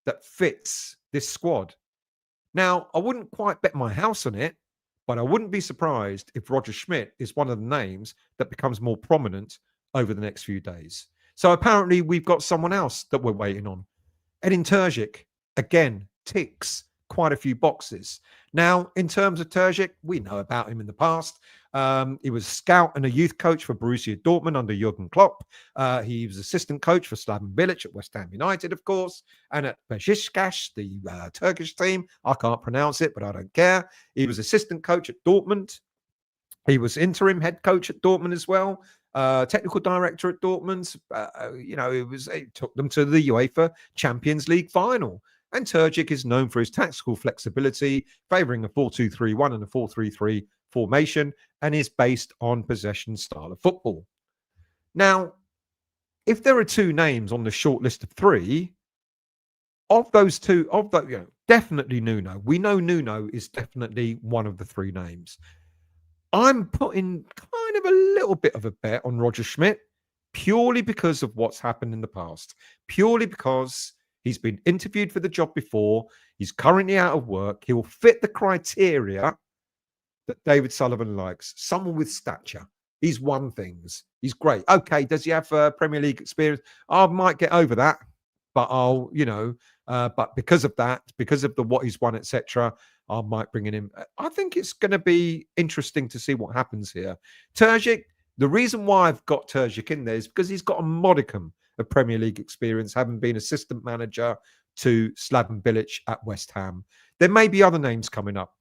that fits this squad. Now, I wouldn't quite bet my house on it, but I wouldn't be surprised if Roger Schmidt is one of the names that becomes more prominent over the next few days. So apparently we've got someone else that we're waiting on. Edin Terzic, again, ticks quite a few boxes. Now, in terms of Terzic, we know about him in the past. He was a scout and a youth coach for Borussia Dortmund under Jurgen Klopp. He was assistant coach for Slaven Bilic at West Ham United, of course, and at Beşiktaş, the Turkish team. I can't pronounce it, but I don't care. He was assistant coach at Dortmund. He was interim head coach at Dortmund as well. Technical director at Dortmund. It took them to the UEFA Champions League final. And Terzic is known for his tactical flexibility, favouring a 4-2-3-1 and a 4-3-3 formation, and is based on possession style of football. Now, if there are two names on the short list of three, definitely Nuno. We know Nuno is definitely one of the three names. I'm putting kind of a little bit of a bet on Roger Schmidt, purely because of what's happened in the past, purely because he's been interviewed for the job before. He's currently out of work. He will fit the criteria that David Sullivan likes. Someone with stature. He's won things. He's great. Okay, does he have Premier League experience? I might get over that, but but because of that, because of what he's won, etc., I might bring in. I think it's going to be interesting to see what happens here. Terzic, the reason why I've got Terzic in there is because he's got a modicum of Premier League experience, having been assistant manager to Slaven Bilic at West Ham. There may be other names coming up.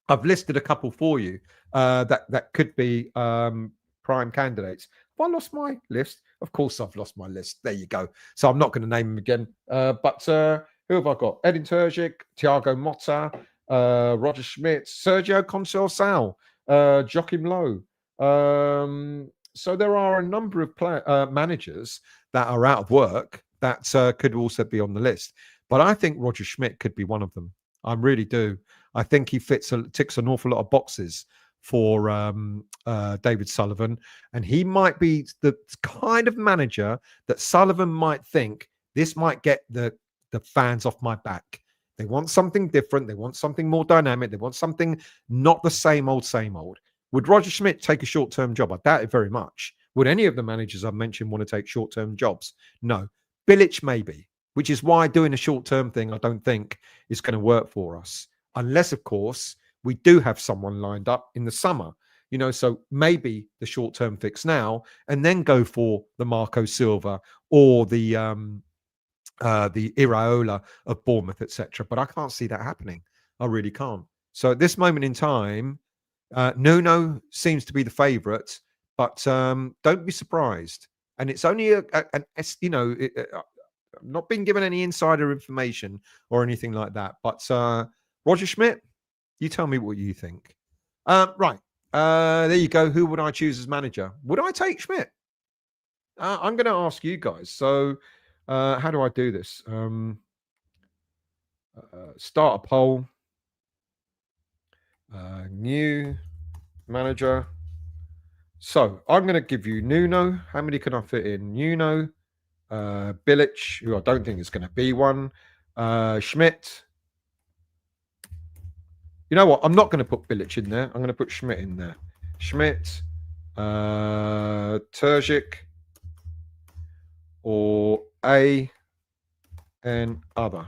I've listed a couple for you that could be prime candidates. Have I lost my list? Of course, I've lost my list. There you go. So I'm not going to name them again. But who have I got? Edin Terzic, Thiago Motta, Roger Schmidt, Sergio Conceição, Joachim Low. So there are a number of managers that are out of work that could also be on the list. But I think Roger Schmidt could be one of them. I really do. I think he ticks an awful lot of boxes for David Sullivan, and he might be the kind of manager that Sullivan might think this might get the fans off my back. They want something different. They want something more dynamic. They want something not the same old, same old. Would Roger Schmidt take a short-term job? I doubt it very much. Would any of the managers I've mentioned want to take short-term jobs? No. Bilic maybe, which is why doing a short-term thing I don't think is going to work for us. Unless, of course, we do have someone lined up in the summer, so maybe the short-term fix now and then go for the Marco Silva or the Iraola of Bournemouth, etc. But I can't see that happening. I really can't. So at this moment in time, Nuno seems to be the favourite, but don't be surprised. And it's only not been given any insider information or anything like that. But Roger Schmidt, you tell me what you think. Right. There you go. Who would I choose as manager? Would I take Schmidt? I'm going to ask you guys. So how do I do this? Start a poll. New manager. So I'm going to give you Nuno. How many can I fit in? Nuno. Bilic, who I don't think is going to be one. Schmidt. You know what? I'm not going to put Bilic in there. I'm going to put Schmidt in there. Schmidt, Terzic, or A and other.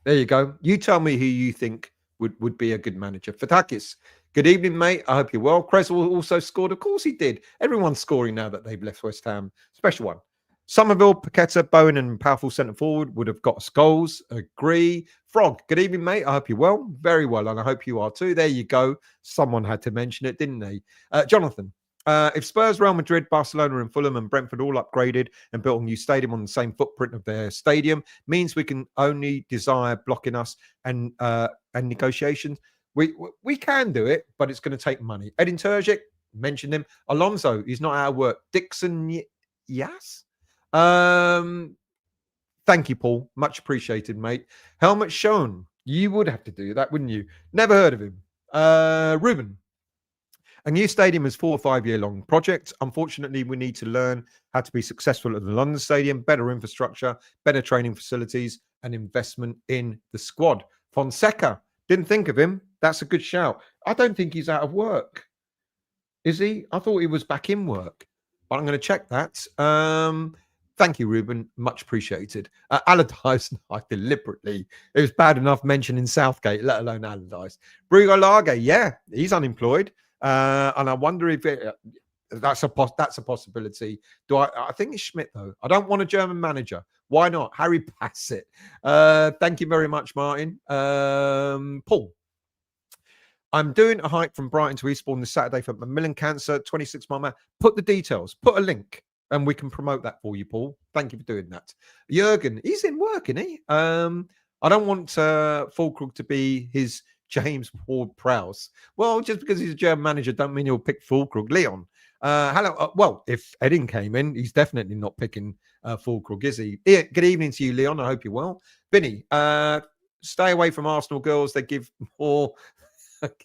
There you go. You tell me who you think would be a good manager. Fatakis, good evening, mate. I hope you're well. Creswell also scored. Of course he did. Everyone's scoring now that they've left West Ham. Special one. Somerville, Paqueta, Bowen, and powerful centre forward would have got us goals. Agree. Frog, good evening, mate. I hope you're well. Very well, and I hope you are too. There you go. Someone had to mention it, didn't they? Jonathan, if Spurs, Real Madrid, Barcelona, and Fulham and Brentford all upgraded and built a new stadium on the same footprint of their stadium, means we can only desire blocking us and negotiations. We can do it, but it's going to take money. Edin Terzic, mentioned him. Alonso, he's not out of work. Dixon, yes. Thank you, Paul. Much appreciated, mate. Helmut Schoen, you would have to do that, wouldn't you? Never heard of him. Ruben, a new stadium is 4 or 5 year long project. Unfortunately, we need to learn how to be successful at the London Stadium, better infrastructure, better training facilities, and investment in the squad. Fonseca, didn't think of him. That's a good shout. I don't think he's out of work. Is he? I thought he was back in work, but I'm going to check that. Thank you, Ruben. Much appreciated. Allardyce, I deliberately. It was bad enough mentioning Southgate, let alone Allardyce. Bruno Lage, yeah, he's unemployed. And I wonder if that's a possibility. I think it's Schmidt, though. I don't want a German manager. Why not? Harry Bassett. Thank you very much, Martin. Paul. I'm doing a hike from Brighton to Eastbourne this Saturday for Macmillan Cancer, 26-mile man. Put the details. Put a link. And we can promote that for you, Paul. Thank you for doing that. Jurgen, he's in work, isn't he? I don't want Fulkrug to be his James Ward-Prowse. Well, just because he's a German manager, don't mean he'll pick Fulkrug. Leon, hello. Well, if Edin came in, he's definitely not picking Fulkrug, is he? Yeah, good evening to you, Leon. I hope you're well. Vinny, stay away from Arsenal girls. They give more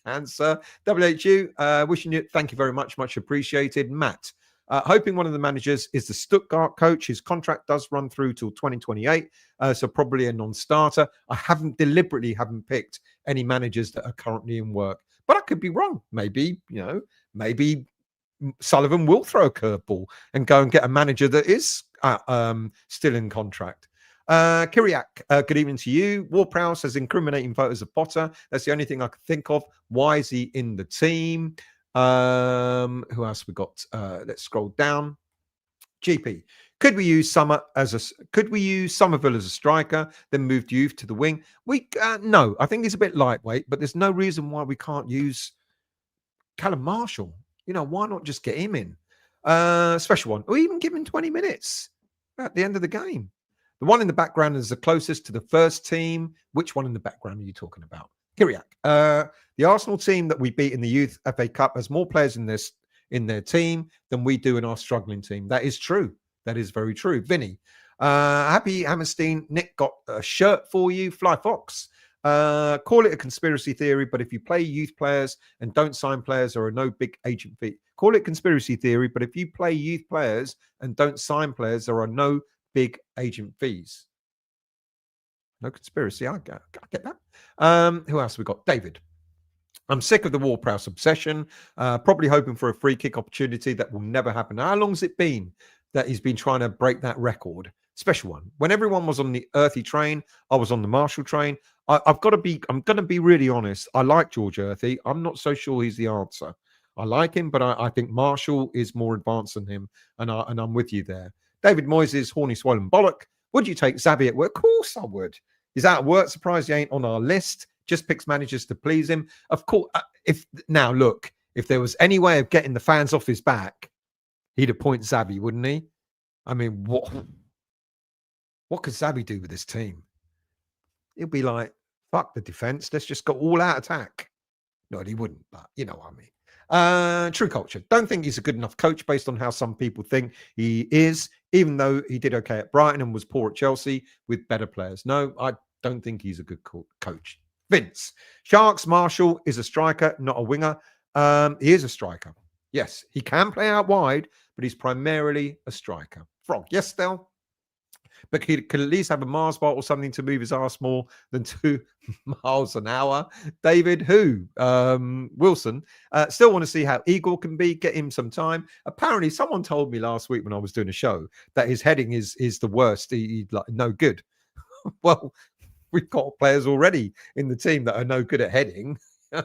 cancer. WHU, wishing you, thank you very much. Much appreciated. Matt, hoping one of the managers is the Stuttgart coach. His contract does run through till 2028, so probably a non-starter. I deliberately haven't picked any managers that are currently in work, but I could be wrong. Maybe Sullivan will throw a curveball and go and get a manager that is still in contract. Kiriak, good evening to you. Ward-Prowse has incriminating photos of Potter. That's the only thing I could think of. Why is he in the team? Who else we got? Let's scroll down. GP, Could we use Somerville as a striker, then moved Youth to the wing? No, I think he's a bit lightweight, but there's no reason why we can't use Callum Marshall. Why not just get him in? Special one, or even give him 20 minutes at the end of the game. The one in the background is the closest to the first team. Which one in the background are you talking about? Kyriak. The Arsenal team that we beat in the Youth FA Cup has more players in their team than we do in our struggling team. That is true. That is very true. Vinny. Happy Hammerstein. Nick got a shirt for you. Fly Fox. Call it a conspiracy theory, but if you play youth players and don't sign players, there are no big agent fee. Call it conspiracy theory, but if you play youth players and don't sign players, there are no big agent fees. No conspiracy. I get that. Who else have we got? David. I'm sick of the Ward-Prowse obsession. Probably hoping for a free kick opportunity that will never happen. How long's it been that he's been trying to break that record? Special one. When everyone was on the Earthy train, I was on the Marshall train. I'm going to be really honest. I like George Earthy. I'm not so sure he's the answer. I like him, but I think Marshall is more advanced than him, and I'm with you there. David Moyes' horny swollen bollock. Would you take Xabi at work? Of course I would. He's out of work. Surprised he ain't on our list. Just picks managers to please him. Of course. If there was any way of getting the fans off his back, he'd appoint Xabi, wouldn't he? I mean, what could Xabi do with this team? He'll be like, fuck the defense. Let's just go all out attack. No, he wouldn't, but you know what I mean. True culture. Don't think he's a good enough coach based on how some people think he is, even though he did okay at Brighton and was poor at Chelsea with better players. No, I don't think he's a good coach. Vince. Sharks Marshall is a striker, not a winger. He is a striker. Yes, he can play out wide, but he's primarily a striker. Frog. Yes, Stel. But he could at least have a Mars bar or something to move his arse more than 2 miles an hour. David, Wilson, still want to see how Igor can be. Get him some time. Apparently, someone told me last week when I was doing a show that his heading is the worst. He's like no good. Well, we've got players already in the team that are no good at heading.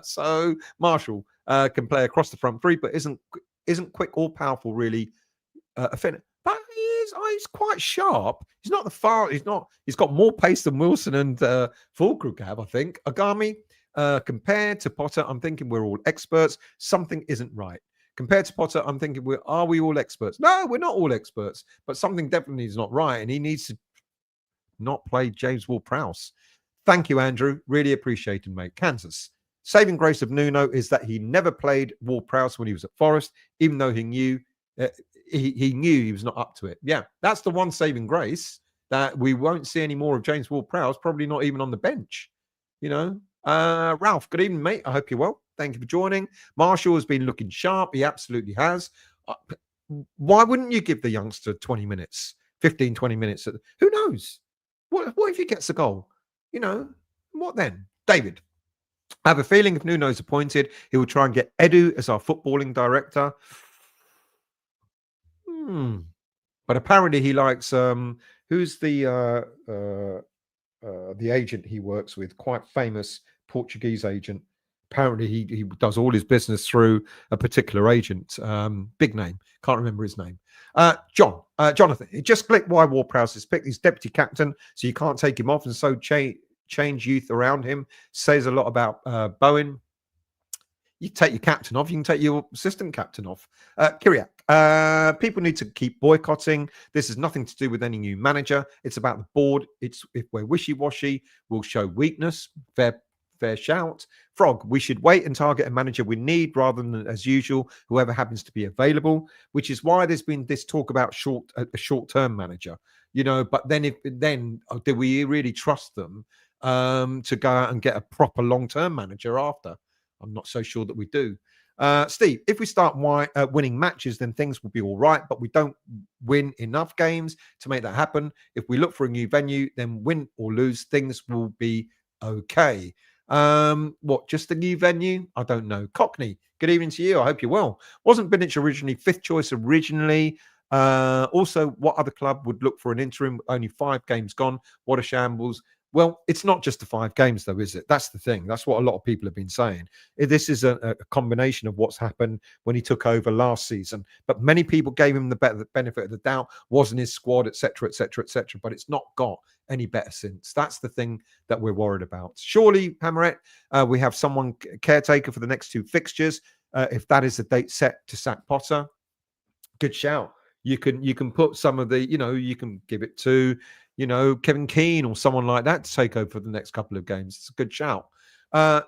So Marshall can play across the front three, but isn't quick or powerful really. But he's quite sharp. He's not the far. He's got more pace than Wilson and Fulkrug have, I think. Agami, compared to Potter, I'm thinking we're all experts. Something isn't right. Compared to Potter, I'm thinking are we all experts? No, we're not all experts. But something definitely is not right, and he needs to not play James Ward-Prowse. Thank you, Andrew. Really appreciated, mate. Kansas. Saving grace of Nuno is that he never played Ward-Prowse when he was at Forest, even though he knew he was not up to it. Yeah, that's the one saving grace, that we won't see any more of James Ward-Prowse, probably not even on the bench. Ralph, good evening, mate. I hope you're well. Thank you for joining. Marshall has been looking sharp. He absolutely has. Why wouldn't you give the youngster 20 minutes, 15, 20 minutes? Who knows? What if he gets a goal? What then? David, I have a feeling if Nuno's appointed, he will try and get Edu as our footballing director. But apparently he likes who's the agent he works with? Quite famous Portuguese agent. Apparently he does all his business through a particular agent. Big name. Can't remember his name. Jonathan. It just clicked why Ward-Prowse is picked. He's deputy captain, so you can't take him off, and so change youth around him. Says a lot about Bowen. You take your captain off, you can take your assistant captain off. Kyriak, people need to keep boycotting. This has nothing to do with any new manager. It's about the board. If we're wishy-washy, we'll show weakness. Fair shout. Frog, we should wait and target a manager we need rather than, as usual, whoever happens to be available, which is why there's been this talk about a short-term manager. But then do we really trust them to go out and get a proper long-term manager after? I'm not so sure that we do. Steve, if we start winning matches, then things will be all right, but we don't win enough games to make that happen. If we look for a new venue, then win or lose, things will be okay. Just a new venue? I don't know. Cockney, good evening to you. I hope you're well. Wasn't Bilic originally 5th choice originally? Also, what other club would look for an interim? Only 5 games gone. What a shambles. Well, it's not just the 5 games, though, is it? That's the thing. That's what a lot of people have been saying. This is a combination of what's happened when he took over last season. But many people gave him the benefit of the doubt, wasn't his squad, etc., etc., etc. But it's not got any better since. That's the thing that we're worried about. Surely, Hammerette, we have someone caretaker for the next 2 fixtures. If that is the date set to sack Potter, good shout. You can put some of the, you can give it to, Kevin Keane or someone like that to take over for the next couple of games. It's a good shout.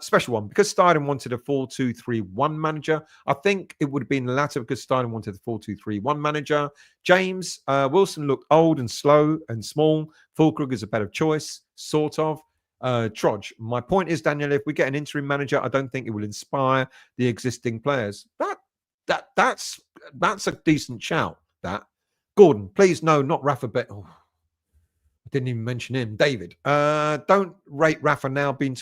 Special one, because Steinem wanted a 4-2-3-1 manager. I think it would have been the latter because Steinem wanted a 4-2-3-1 manager. James Wilson looked old and slow and small. Fulkrug is a better choice, sort of. Trudge, my point is, Daniel, if we get an interim manager, I don't think it will inspire the existing players. That's a decent shout. That Gordon, please no, not Rafa. Oh, I didn't even mention him. David, don't rate Rafa now. Been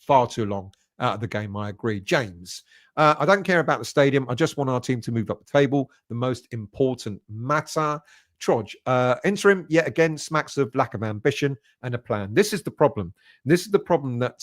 far too long out of the game. I agree. James, I don't care about the stadium. I just want our team to move up the table. The most important matter. Trudge, interim yet again smacks of lack of ambition and a plan. This is the problem. This is the problem that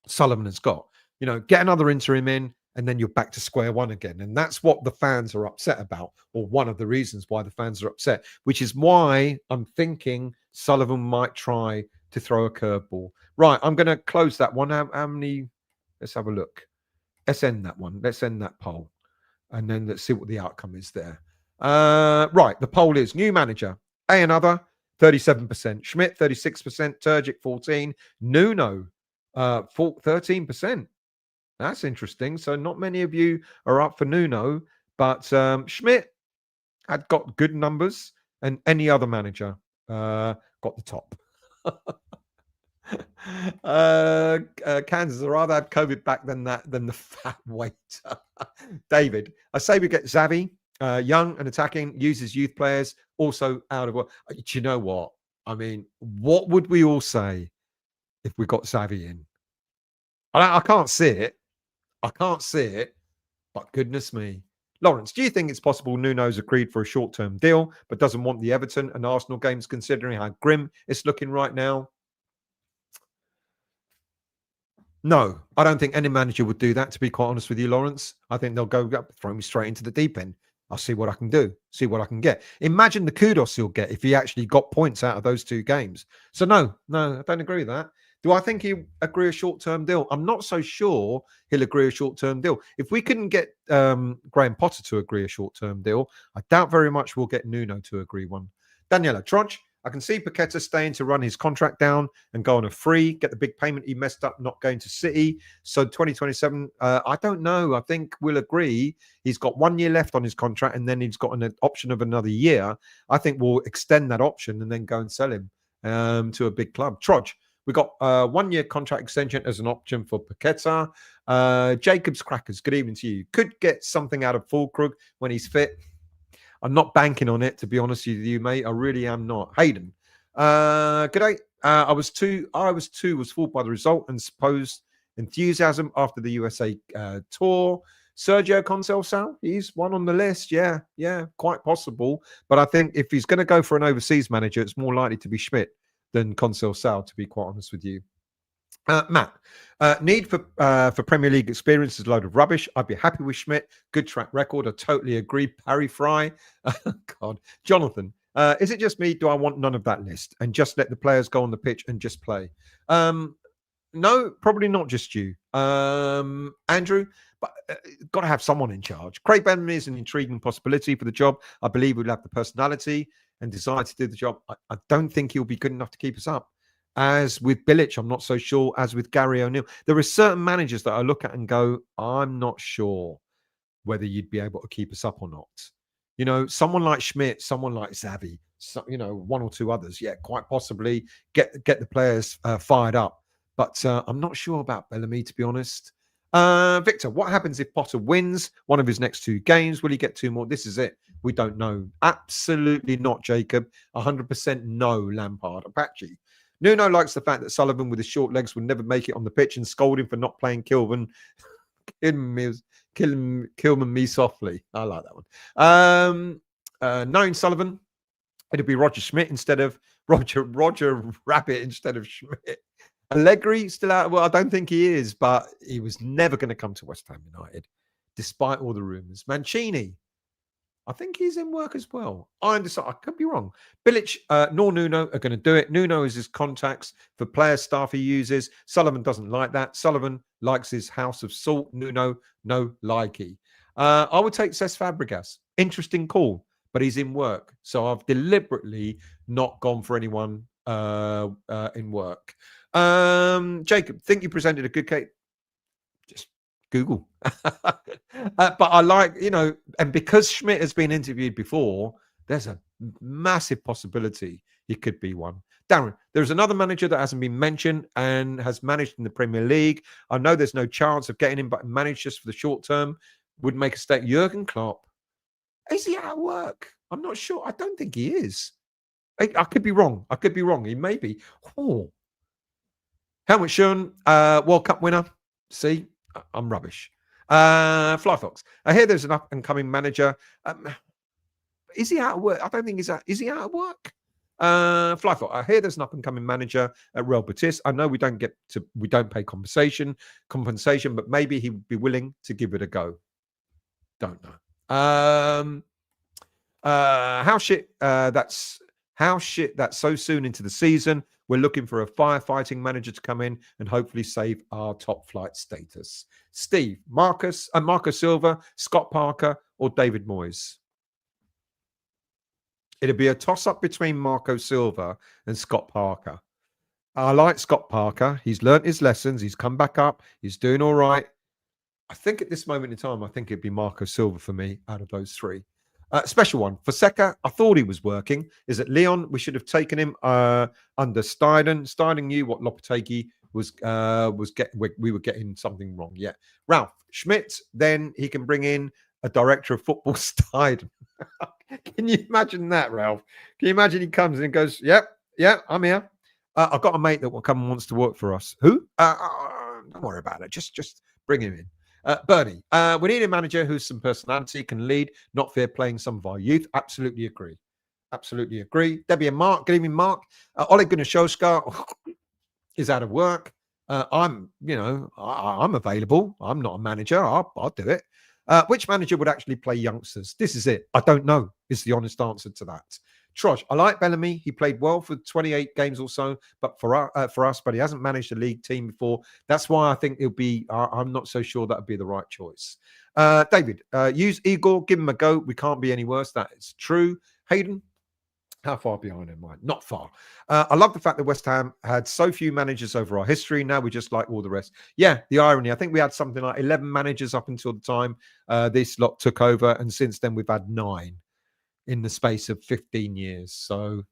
Sullivan has got. Get another interim in, and then you're back to square one again. And that's what the fans are upset about, or one of the reasons why the fans are upset, which is why I'm thinking Sullivan might try to throw a curveball. Right, I'm going to close that one. How many? Let's have a look. Let's end that one. Let's end that poll. And then let's see what the outcome is there. Right, the poll is new manager, A and other, 37%. Schmidt, 36%. Turgic, 14%. Nuno, 13%. That's interesting. So not many of you are up for Nuno, but Schmidt had got good numbers, and any other manager got the top. Kansas, I'd rather have COVID back than the fat waiter. David, I say we get Xavi, young and attacking, uses youth players, also out of work. Do you know what? I mean, what would we all say if we got Xavi in? I can't see it. I can't see it, but goodness me. Lawrence, do you think it's possible Nuno's agreed for a short-term deal, but doesn't want the Everton and Arsenal games considering how grim it's looking right now? No, I don't think any manager would do that, to be quite honest with you, Lawrence. I think they'll go up, throw me straight into the deep end. I'll see what I can do, see what I can get. Imagine the kudos he'll get if he actually got points out of those 2 games. So no, I don't agree with that. Do I think he'll agree a short-term deal? I'm not so sure he'll agree a short-term deal. If we couldn't get Graham Potter to agree a short-term deal, I doubt very much we'll get Nuno to agree one. Daniela Trudge, I can see Paqueta staying to run his contract down and go on a free, get the big payment he messed up not going to City. So 2027, I don't know. I think we'll agree he's got 1 year left on his contract, and then he's got an option of another year. I think we'll extend that option and then go and sell him to a big club. Trudge, we got 1 year contract extension as an option for Paqueta. Jacob's Crackers, good evening to you. Could get something out of Fulkrug when he's fit. I'm not banking on it, to be honest with you, mate. I really am not. Hayden, good day. I was fooled by the result and supposed enthusiasm after the USA tour. Sergio Conceição, he's one on the list. Yeah, quite possible. But I think if he's going to go for an overseas manager, it's more likely to be Schmidt than Conceição, to be quite honest with you. Matt, need for Premier League experience is a load of rubbish. I'd be happy with Schmidt. Good track record. I totally agree. Parry Fry. God. Jonathan, is it just me? Do I want none of that list and just let the players go on the pitch and just play? No, probably not just you. Andrew, but got to have someone in charge. Craig Bellamy is an intriguing possibility for the job. I believe he'll have the personality and desire to do the job. I don't think he'll be good enough to keep us up. As with Bilic, I'm not so sure. As with Gary O'Neill, there are certain managers that I look at and go, I'm not sure whether you'd be able to keep us up or not. Someone like Schmidt, someone like Xavi, one or two others, yeah, quite possibly get the players fired up. But I'm not sure about Bellamy, to be honest. Victor, what happens if Potter wins one of his next 2 games? Will he get 2 more? This is it. We don't know. Absolutely not, Jacob. 100% no, Lampard. Apache. Nuno likes the fact that Sullivan with his short legs would never make it on the pitch and scold him for not playing Kilman. Kilman me softly. I like that one. Knowing Sullivan, It'd be Roger Schmidt instead of Roger Rabbit instead of Schmidt. Allegri still out. Well, I don't think he is, but he was never going to come to West Ham United, despite all the rumours. Mancini, I think he's in work as well. I understand. I could be wrong. Bilic nor Nuno are going to do it. Nuno is his contacts for player staff he uses. Sullivan doesn't like that. Sullivan likes his house of salt. Nuno, no likey. I would take Cesc Fabregas. Interesting call, but he's in work. So I've deliberately not gone for anyone in work. Jacob, think you presented a good case? Just Google. But I like, and because Schmidt has been interviewed before, there's a massive possibility he could be one. Darren, there's another manager that hasn't been mentioned and has managed in the Premier League. I know there's no chance of getting him, but managed just for the short term would make a stake. Jurgen Klopp. Is he out of work? I'm not sure. I don't think he is. I could be wrong. He may be. Oh. Helmut Schön, World Cup winner. See, I'm rubbish. Fly Fox. I hear there's an up and coming manager. Is he out of work? I don't think he's out. Is he out of work? Fly Fox. I hear there's an up and coming manager at Real Betis. I know we don't pay compensation, but maybe he would be willing to give it a go. Don't know. How shit that's so soon into the season. We're looking for a firefighting manager to come in and hopefully save our top flight status. Steve, Marco Silva, Scott Parker, or David Moyes? It'd be a toss-up between Marco Silva and Scott Parker. I like Scott Parker. He's learnt his lessons. He's come back up. He's doing all right. I think at this moment in time, I think it'd be Marco Silva for me out of those three. Special one. Fonseca, I thought he was working. Is it Leon? We should have taken him under Steiden. Steiden knew what Lopetegui was getting. We were getting something wrong. Yeah. Ralph Schmidt, then he can bring in a director of football, Steiden. Can you imagine that, Ralph? Can you imagine he comes in and goes, yep, I'm here. I've got a mate that will come and wants to work for us. Who? Don't worry about it. Just bring him in. Bernie, we need a manager who's some personality, can lead, not fear playing some of our youth. Absolutely agree. Debbie and Mark, good evening, Mark. Ole Gunnar Solskjaer is out of work. I'm available. I'm not a manager. I'll do it. Which manager would actually play youngsters? This is it. I don't know, is the honest answer to that. Trosh, I like Bellamy. He played well for 28 games or so, but for us, but he hasn't managed a league team before. That's why I think it'll be. I'm not so sure that would be the right choice. David, use Igor. Give him a go. We can't be any worse. That is true. Hayden, how far behind am I? Not far. I love the fact that West Ham had so few managers over our history. Now we just like all the rest. Yeah, the irony. I think we had something like 11 managers up until the time this lot took over, and since then we've had 9. In the space of 15 years. So,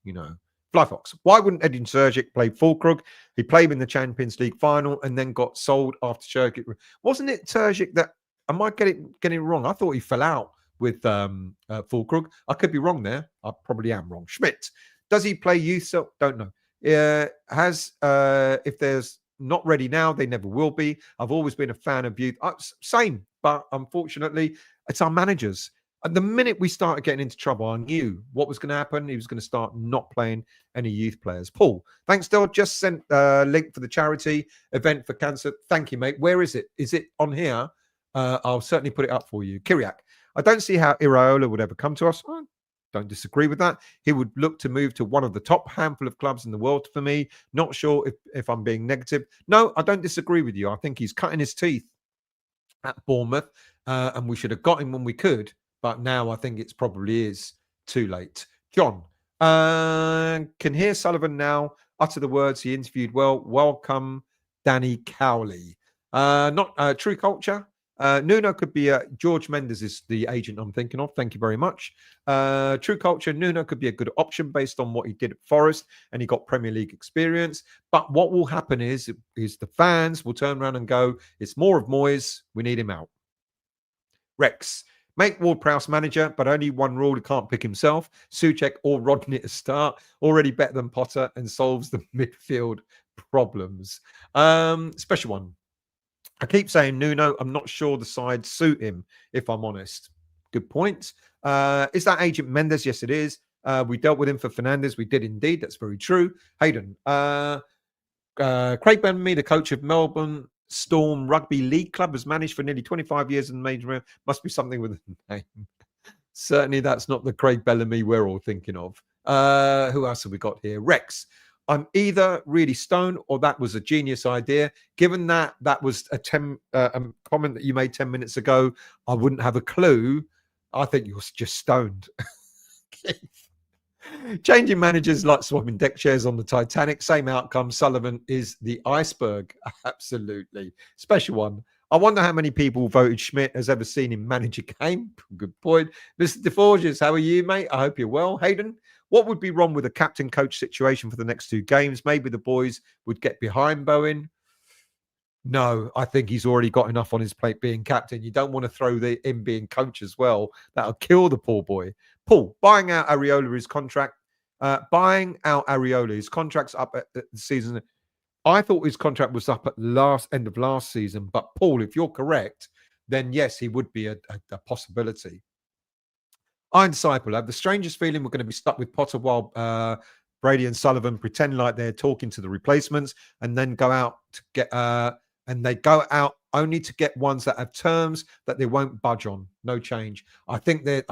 Fly Fox. Why wouldn't Edin Terzic play Fulkrug? He played in the Champions League final and then got sold after Terzic. Wasn't it Terzic that, am I getting it wrong? I thought he fell out with Fulkrug. I could be wrong there. I probably am wrong. Schmidt. Does he play youth? So, don't know. If there's not ready now, they never will be. I've always been a fan of youth. Same, but unfortunately, it's our managers. At the minute we started getting into trouble, I knew what was going to happen. He was going to start not playing any youth players. Paul, thanks, Del. Just sent a link for the charity event for cancer. Thank you, mate. Where is it? Is it on here? I'll certainly put it up for you. Kyriak, I don't see how Iraola would ever come to us. I don't disagree with that. He would look to move to one of the top handful of clubs in the world for me. Not sure if I'm being negative. No, I don't disagree with you. I think he's cutting his teeth at Bournemouth, and we should have got him when we could. But now I think it's probably is too late. John, can hear Sullivan now utter the words he interviewed well. Welcome, Danny Cowley. Not True Culture. Nuno could be George Mendes is the agent I'm thinking of. Thank you very much. True Culture. Nuno could be a good option based on what he did at Forest and he got Premier League experience. But what will happen is the fans will turn around and go, it's more of Moyes. We need him out. Rex. Make Ward-Prowse manager, but only one rule, he can't pick himself. Souček or Rodney to start. Already better than Potter and solves the midfield problems. Special one. I keep saying Nuno. I'm not sure the side suit him, if I'm honest. Good point. Is that Agent Mendes? Yes, it is. We dealt with him for Fernandes. We did indeed. That's very true. Hayden. Craig Bellamy, the coach of Melbourne Storm Rugby League Club, has managed for nearly 25 years in the major. Must be something with a name. Certainly, that's not the Craig Bellamy we're all thinking of. Who else have we got here? Rex. I'm either really stoned or that was a genius idea. Given that that was a comment that you made 10 minutes ago, I wouldn't have a clue. I think you're just stoned. Changing managers like swapping deck chairs on the Titanic. Same outcome. Sullivan is the iceberg. Absolutely. Special one. I wonder how many people voted Schmidt has ever seen him manage a game. Good point. Mr. DeForges, how are you, mate? I hope you're well. Hayden, what would be wrong with a captain-coach situation for the next 2 games? Maybe the boys would get behind Bowen. No, I think he's already got enough on his plate being captain. You don't want to throw him being coach as well. That'll kill the poor boy. Paul, buying out Areola his contract. Buying out Areola, his contract's up at the season. I thought his contract was up at end of last season. But Paul, if you're correct, then yes, he would be a possibility. Iron Disciple, I have the strangest feeling we're going to be stuck with Potter while Brady and Sullivan pretend like they're talking to the replacements and then go out to get and they go out only to get ones that have terms that they won't budge on. No change. I think they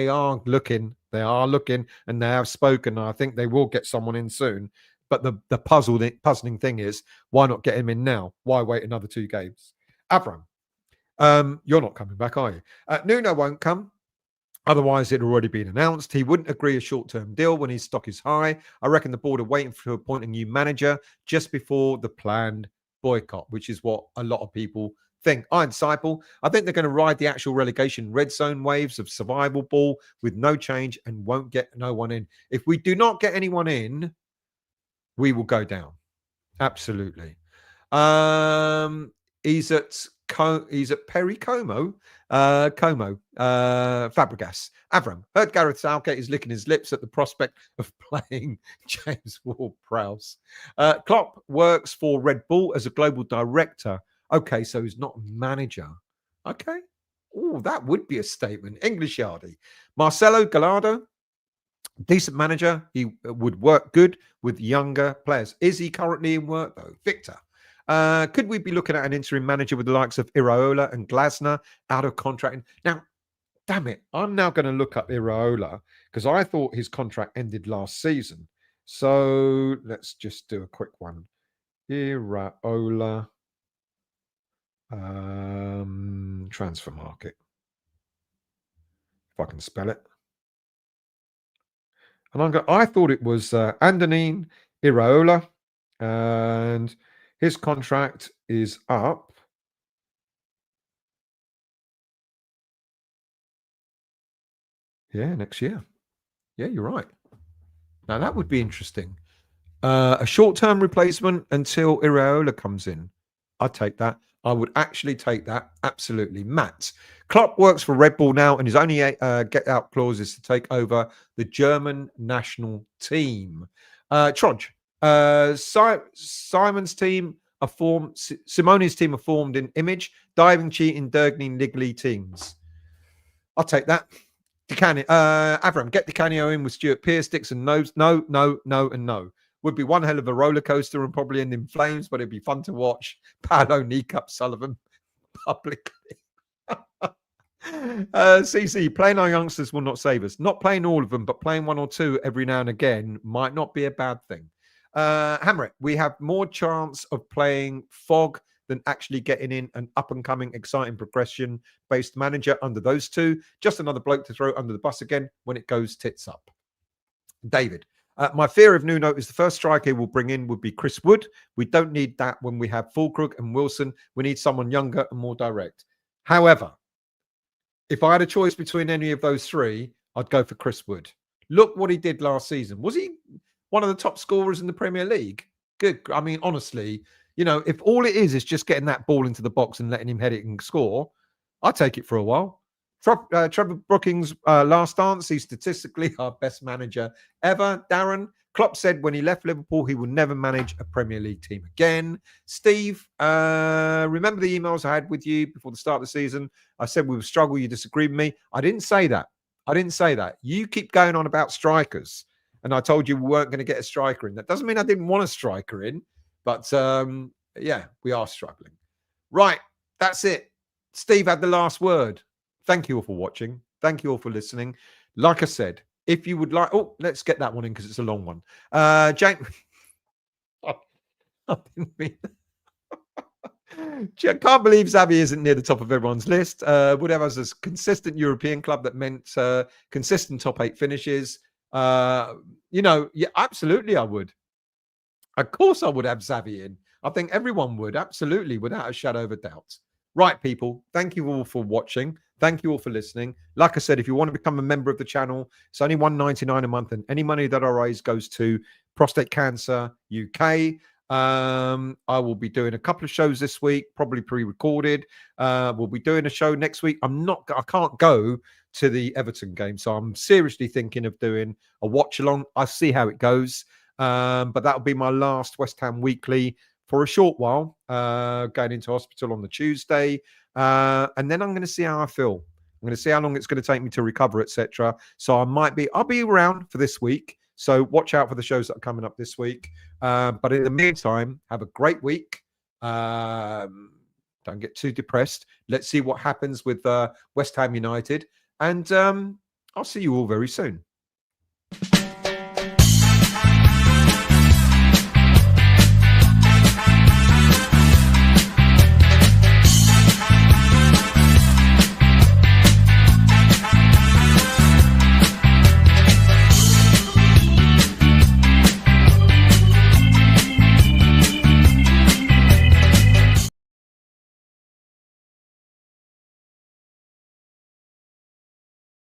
are looking. They are looking, and they have spoken. I think they will get someone in soon. But the puzzling thing is, why not get him in now? Why wait another 2 games? Avram, you're not coming back, are you? Nuno won't come. Otherwise, it had already been announced. He wouldn't agree a short-term deal when his stock is high. I reckon the board are waiting to appoint a new manager just before the planned boycott, which is what a lot of people think. Iron Disciple, I think they're going to ride the actual relegation red zone waves of survival ball with no change and won't get no one in. If we do not get anyone in, we will go down. Absolutely. He's at Perry Como. Fabregas. Avram. Heard Gareth Southgate is licking his lips at the prospect of playing James Ward-Prowse. Klopp works for Red Bull as a global director. Okay, so he's not a manager. Okay. Oh, that would be a statement. English Yardy. Marcelo Gallardo. Decent manager. He would work good with younger players. Is he currently in work, though? Victor. Could we be looking at an interim manager with the likes of Iraola and Glasner out of contract? Now, damn it, I'm now going to look up Iraola because I thought his contract ended last season. So let's just do a quick one. Iraola transfer market. If I can spell it. And I thought it was Andonin Iraola, and his contract is up. Yeah, next year. Yeah, you're right. Now that would be interesting. A short-term replacement until Iraola comes in. I'd take that. I would actually take that. Absolutely. Matt. Klopp works for Red Bull now and his only get-out clause is to take over the German national team. Trudge. Simon's team are formed. Simone's team are formed in image, diving, cheating, dirgling, niggly teams. I'll take that. Avram, get Di Canio in with Stuart Pearce, Dixon, no, and no. Would be one hell of a roller coaster and probably end in flames, but it'd be fun to watch. Paolo Kneecup Sullivan publicly. CC, playing our youngsters will not save us. Not playing all of them, but playing 1 or 2 every now and again might not be a bad thing. Hammer it. We have more chance of playing Fog than actually getting in an up-and-coming, exciting progression-based manager under those 2. Just another bloke to throw under the bus again when it goes tits up. David. My fear of Nuno is the first striker he will bring in would be Chris Wood. We don't need that when we have Fulkrug and Wilson. We need someone younger and more direct. However, if I had a choice between any of those 3, I'd go for Chris Wood. Look what he did last season. Was he one of the top scorers in the Premier League? Good. I mean, honestly, you know, if all it is just getting that ball into the box and letting him head it and score, I'll take it for a while. Trevor Brookings' last dance. He's statistically our best manager ever. Darren, Klopp said when he left Liverpool, he would never manage a Premier League team again. Steve, remember the emails I had with you before the start of the season? I said we would struggle. You disagree with me. I didn't say that. I didn't say that. You keep going on about strikers, and I told you we weren't going to get a striker in. That doesn't mean I didn't want a striker in, but yeah, we are struggling. Right, that's it. Steve had the last word. Thank you all for watching. Thank you all for listening. Like I said, if you would like, oh, let's get that one in because it's a long one. Jake, I didn't mean I can't believe Xavi isn't near the top of everyone's list. Would have us as consistent European club that meant consistent top 8 finishes. Yeah, absolutely, I would. Of course, I would have Xavi in. I think everyone would, absolutely, without a shadow of a doubt. Right, people, thank you all for watching. Thank you all for listening. Like I said, if you want to become a member of the channel, it's only $1.99 a month, and any money that I raise goes to Prostate Cancer UK. I will be doing a couple of shows this week, probably pre-recorded. We'll be doing a show next week. I can't go to the Everton game, so I'm seriously thinking of doing a watch along. I'll see how it goes. But that'll be my last West Ham Weekly for a short while, going into hospital on the Tuesday. And then I'm going to see how I feel. I'm going to see how long it's going to take me to recover, etc. So I'll be around for this week. So watch out for the shows that are coming up this week. But in the meantime, have a great week. Don't get too depressed. Let's see what happens with West Ham United. And I'll see you all very soon.